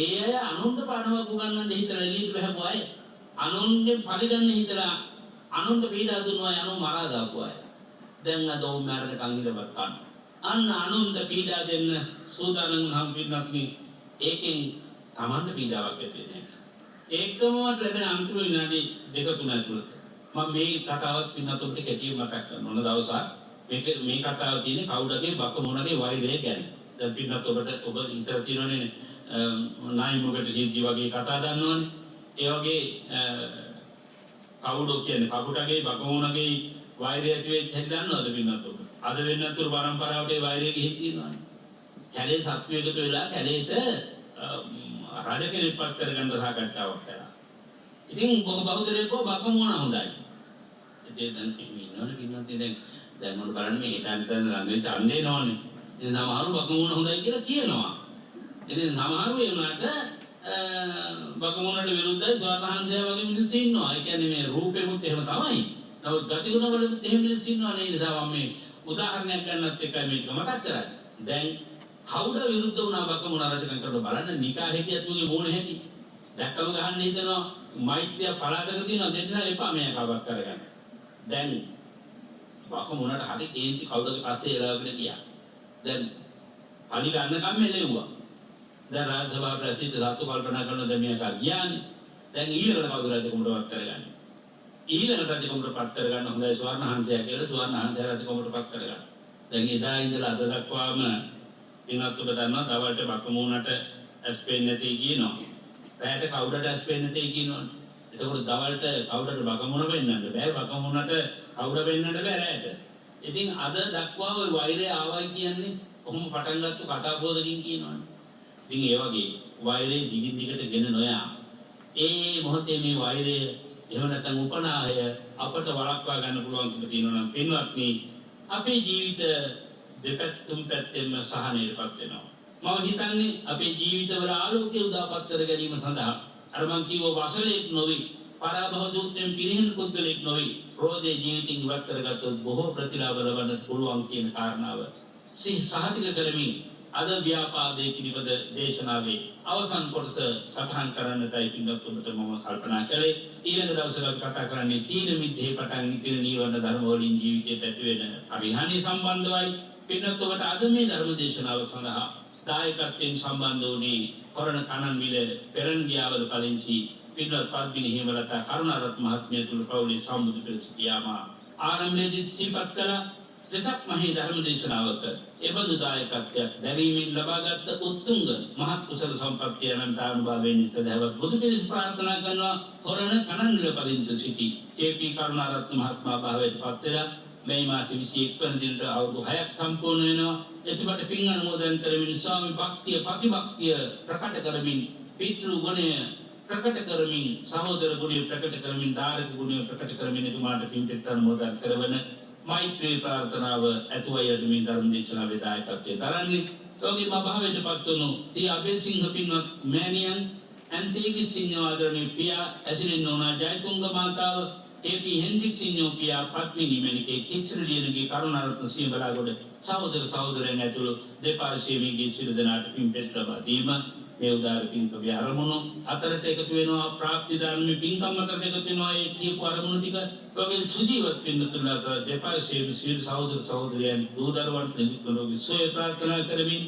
ඒ අය අනුන්ට පාඩමක් උගන්වන්න හිතලා එළියට බහපු අය අනුන්ගෙන් පලි ගන්න හිතලා අනුන්ට පීඩා දුන්නු අය අනුන් මරා දාපු අය දැන් අද උන් මරණකම් ඉඳපත් ගන්න අන්න අනුන්ට පීඩා දෙන්න සූදානම් නම් පින්නක් ඒකෙන් Tamanda පීඩාවක් ඇති වෙන්නේ ඒකමවත් ලැබෙන අන්තිම විනාඩි 2-3 ඇතුළත මම මේ කතාවත් පින්නත් ඔබට කැටියෙන් මතක් කරනවා මොන දවසක් මේ කතාව තියෙන්නේ කවුඩගේ බක මොනගේ වෛරය ගැන දැන් පින්නත් ඔබ හිතලා තියෙනවනේ නායිමුගට සිද්ධි වගේ කතා දන්නවනේ ඒ වගේ කවුඩෝ කියන්නේ කවුඩගේ බක මොනගේ වෛරය ඇති වෙච්ච හැටි දන්නවද පින්නත් ඔබ අද වෙනතුරු පරම්පරාවට ඒ වෛරය ගිහින් තියෙනවනේ කැලේ සත්තු එකතු වෙලා කැලේට රජ කෙනෙක්පත් කරගන්න සාකච්ඡාවක් කළා. ඉතින් බෞද්ධරේ කෝ බක මොන හොඳයි. ඉතින් දැන් ඉන්නවනේ කින්නත් දැන් මොන බලන්න මේ හිතන්න ළඟේ ඡන්දේ නෝනේ. ඉතින් සමහරු බක මොන හොඳයි කියලා කියනවා. ඉතින් සමහරු ඒ වුණාට බක මොනට විරුද්ධයි ස්වතහන්සය වගේ මිනිස්සු ඉන්නවා. ඒ කියන්නේ මේ රූපෙමුත් එහෙම තමයි. නමුත් ගතිගුණ වලත් එහෙම මිනිස්සු ඉන්නවා නේ. ඒ නිසා මම මේ උදාහරණයක් ගන්නත් එකයි මේක මතක් කරන්නේ. දැන් කවුද විරුද්ධ වුණා බක මොන රජකම් කරලා බලන්න නිකා හැටියත් මුගේ මොන හැටි. දැක්කම ගහන්න හිතනවා මෛත්‍රිය පළාතක තියෙනවා දෙන්නා එපා මේ කවවත් කරගන්න. දැන් බක මොනට හරි කේන්ති කවුදගේ පස්සේ එලාගෙන ගියා. දැන් පලි ගන්න කම් මෙලෙව්වා. දැන් රාජ සභාව ප්‍රසිද්ධ සතු කල්පනා කරන දැන් මේක ගියානේ. දැන් ඊළඟට කවුද රජකමටවත් කරගන්නේ. ඊළඟ රජකමට පත් කරගන්න හොඳයි ස්වර්ණහන්තය කියලා ස්වර්ණහන්තය රජකමට පත් කරගන්න. දැන් එදා ඉඳලා අද දක්වාම පින්වත් ඔබ දන්නවා දවල්ට බකමූණට ඇස් පෙන්නේ නැtei කියනවා. රැයට කවුඩට ඇස් පෙන්නේ නැtei කියනවනේ. එතකොට දවල්ට කවුඩට බකමූණ වෙන්නන්න බෑ. බකමූණට කවුඩ වෙන්නන්න බෑ රැයට. ඉතින් අද දක්වා ওই වෛරය ආවයි කියන්නේ කොහොම පටන් ගත්ත කතා බෝධකින් කියනවනේ. ඉතින් ඒ වගේ වෛරය දිගින් දිගට ගෙන නොයා. ඒ මොහොතේ මේ වෛරය එහෙම නැත්නම් උපනාය අපට වළක්වා ගන්න පුළුවන්කම තියෙනවා නම් පින්වත්නි අපේ ජීවිත දෙපැත්තම පැත්තෙම සහනයටපත් වෙනවා. මම හිතන්නේ අපේ ජීවිතවල ආලෝකය උදාපත් කර ගැනීම සඳහා අර මං කියව වසලෙක් නොවේ පරාභව සූත්‍රයෙන් පිළිහෙන පුද්ගලෙක් නොවේ රෝධේ ජීවිතින් ඉවත් කරගත්තොත් බොහෝ ප්‍රතිලාභ ලබන්න පුළුවන් කියන කාරණාව සහතික කරමින් අද ව්‍යාපාදයේ පිළිපද දේශනාවේ අවසන් කොටස සටහන් කරන්නටයි පින්වත් ඔබට මම කල්පනා කළේ. ඊළඟ දවසට කතා කරන්නේ තීන මිද්දේ පටන් ඉතිරි නීවරණ ධර්ම වලින් ජීවිතයට ඇති වෙන පරිහානිය සම්බන්ධවයි. පින්වත් ඔබට අද මේ ධර්ම දේශනාව සඳහා දායකත්වයෙන් සම්බන්ධ වුණේ කොරණ කනන්විල පෙරන්ගියාවල පදිංචි පින්වත් පද්මිනී හේමලතා කරුණාරත්න මහත්මිය තුළු පවුලේ සම්බුදු පිරිසියාම ආරම්භයේදී සිහිපත් කළ දසක් මහේ ධර්ම දේශනාවක එබඳු දායකත්වයක් දැරීමෙන් ලබාගත් උත්තුංග මහත් කුසල සම්පත්තිය අනන්තානුභාවයෙන් සදහවත් බුදු පිළිස ප්‍රාර්ථනා කරනවා කොරණ කනන්විල පදිංචි සිටි කේ.පී. කරුණාරත්න මහත්මයා භාවයට පත් වෙලා මේ මාස 21 වන දිනට අවුරුදු 6ක් සම්පූර්ණ වෙනවා. එතුමාට පින් අනුමෝදන් කරමින් ස්වාමි භක්තිය ප්‍රතිභක්තිය ප්‍රකට කරමින් පිතෘ ගුණය ප්‍රකට කරමින් සහෝදර ගුණය ප්‍රකට කරමින් ධාරක ගුණය ප්‍රකට කරමින් එතුමාට පින් පෙත් අනුමෝදන් කරවන මෛත්‍රී ප්‍රාර්ථනාව ඇතුවයි අද මේ ධර්ම දේශනාවේ දායකත්වයේ දරන්නේ. ඔබගේ භාවයට පත් වුණු ටී අබේසිංහ පින්වත් මෑණියන් ඇන්ටිගි සිංහ ආදරණීය පියා ඇසිරින් නෝනා ජයතුංග මාතාව ඒ.පී. හෙන්ඩ්‍රික් සිංහෝ පියා පත්මිනී මැණිකේ කිච්චරලියනගේ කරුණාරත්න සිංහ බලාගොඩ සහෝදර සහෝදරයන් ඇතුළු දෙපාර්ශ්වයේගේ සියලු දෙනාට පින් පෙත් ලබා දීම මේ උදාර පින්කමේ අරමුණු අතරට එකතු වෙනවා ප්‍රාප්ති ධර්මයේ පින්කම් අතරට එකතු වෙනවා ඒ කියපු අරමුණු ටික ඔයගෙන් සුජීවත් පින්නතුලා අතර දෙපාර්ශ්වයේ සියලු සහෝදර සහෝදරයන් දූදරුවන් නිකුණෝගේ සෝය ප්‍රාර්ථනා කරමින්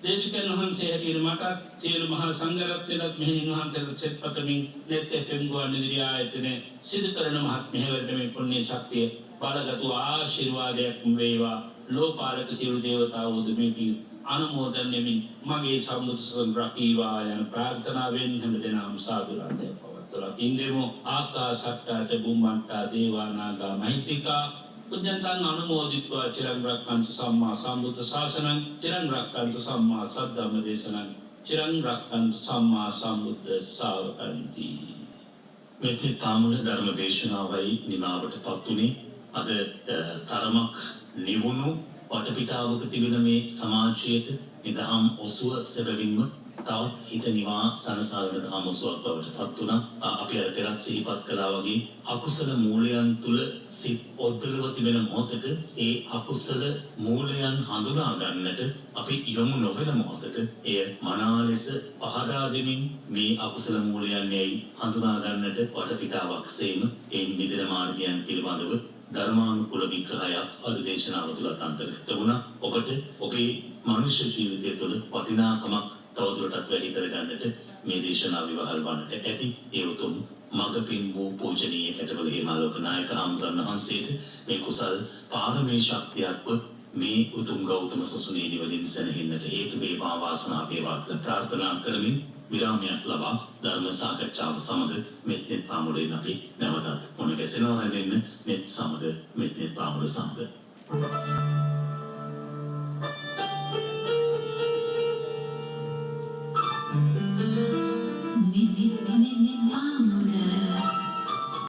දේශකයන් වහන්සේ හැටියට මට සියලු මහා සංඝරත්නයත් මෙහෙණින් වහන්සේලාට සෙත් පතමින් net fm ගුවන්විදුලි ආයතනයේ සිදු කරන මහත් මෙහෙවරට මේ පුණ්‍ය ශක්තිය බලගතු ආශිර්වාදයක් වේවා. ලෝපාලක සියලු දේවතාවෝ දුමේ අනුමෝදන් වෙමින් මගේ සම්මුත සංග්‍රහීවා යන ප්‍රාර්ථනාවෙන් හැමදෙනාම සාදුරාදය පවත්වලා ඉන්දෙමු. ආකාශට්ටාච බුම්මට්ටා දේවා නාග මහිත්‍තිකා පුඤ්ඤන්තං අනුමෝදිත්වා චිරං රක්ඛන්තු සම්මා සම්බුද්ධ ශාසනං චිරං රක්ඛන්තු සම්මා සද්ධම්ම දේශනං චිරං රක්ඛන්තු සම්මා සම්බුද්ධ ශාවකන්ති.
මෙතේ තාමුල ධර්ම දේශනාවයි නිමාවට පත්ුනේ. අද තරමක් නිවුණු වටපිටාවක තිබෙන මේ සමාජයට නිදහම් ඔසුව සැබවින්ම තවත් හිත නිවා සනසාවන දහම් ඔසුවක් බවට පත් වුණා. අපි අර පෙරත් සිහිපත් කළා වගේ අකුසල මූලයන් තුල සිත් ඔද්දලව තිබෙන මොහොතක ඒ අකුසල මූලයන් හඳුනා ගන්නට අපි යොමු නොවන මොහොතක එය මනා ලෙස පහදා දෙමින් මේ අකුසල මූලයන් යයි හඳුනා ගන්නට වටපිටාවක් සේම ඒ නිදන මාර්ගයන් පිළිබඳව ධර්මානුකූල විග්‍රහයක් අද දේශනාව තුළ අන්තර්ගත වුණා. ඔබට ඔබේ මනුෂ්‍ය ජීවිතය තුළ වටිනාකමක් තවදුරටත් වැඩි කරගන්නට මේ දේශනාව විවහල් වන්නට ඇති. ඒ උතුම් මගපින් වූ පූජනීය කැටවල හේමාලෝක නායක හාමුදුරන් වහන්සේට මේ කුසල් පාරමී ශක්තියක්ව මේ උතුම් ගෞතම සසුනේ නිවලින් සැනහෙන්නට හේතු වේවා වාසනාව වේවා කියලා ප්‍රාර්ථනා කරමින් විරාමයක් ලබා ධර්ම සාකච්ඡාව සමග මෙත් පාමුලෙන් අපි නැවතත් මුණ ගැසෙනවා. හැදෙන්න මෙත් සමග මෙත් පාමුල සමග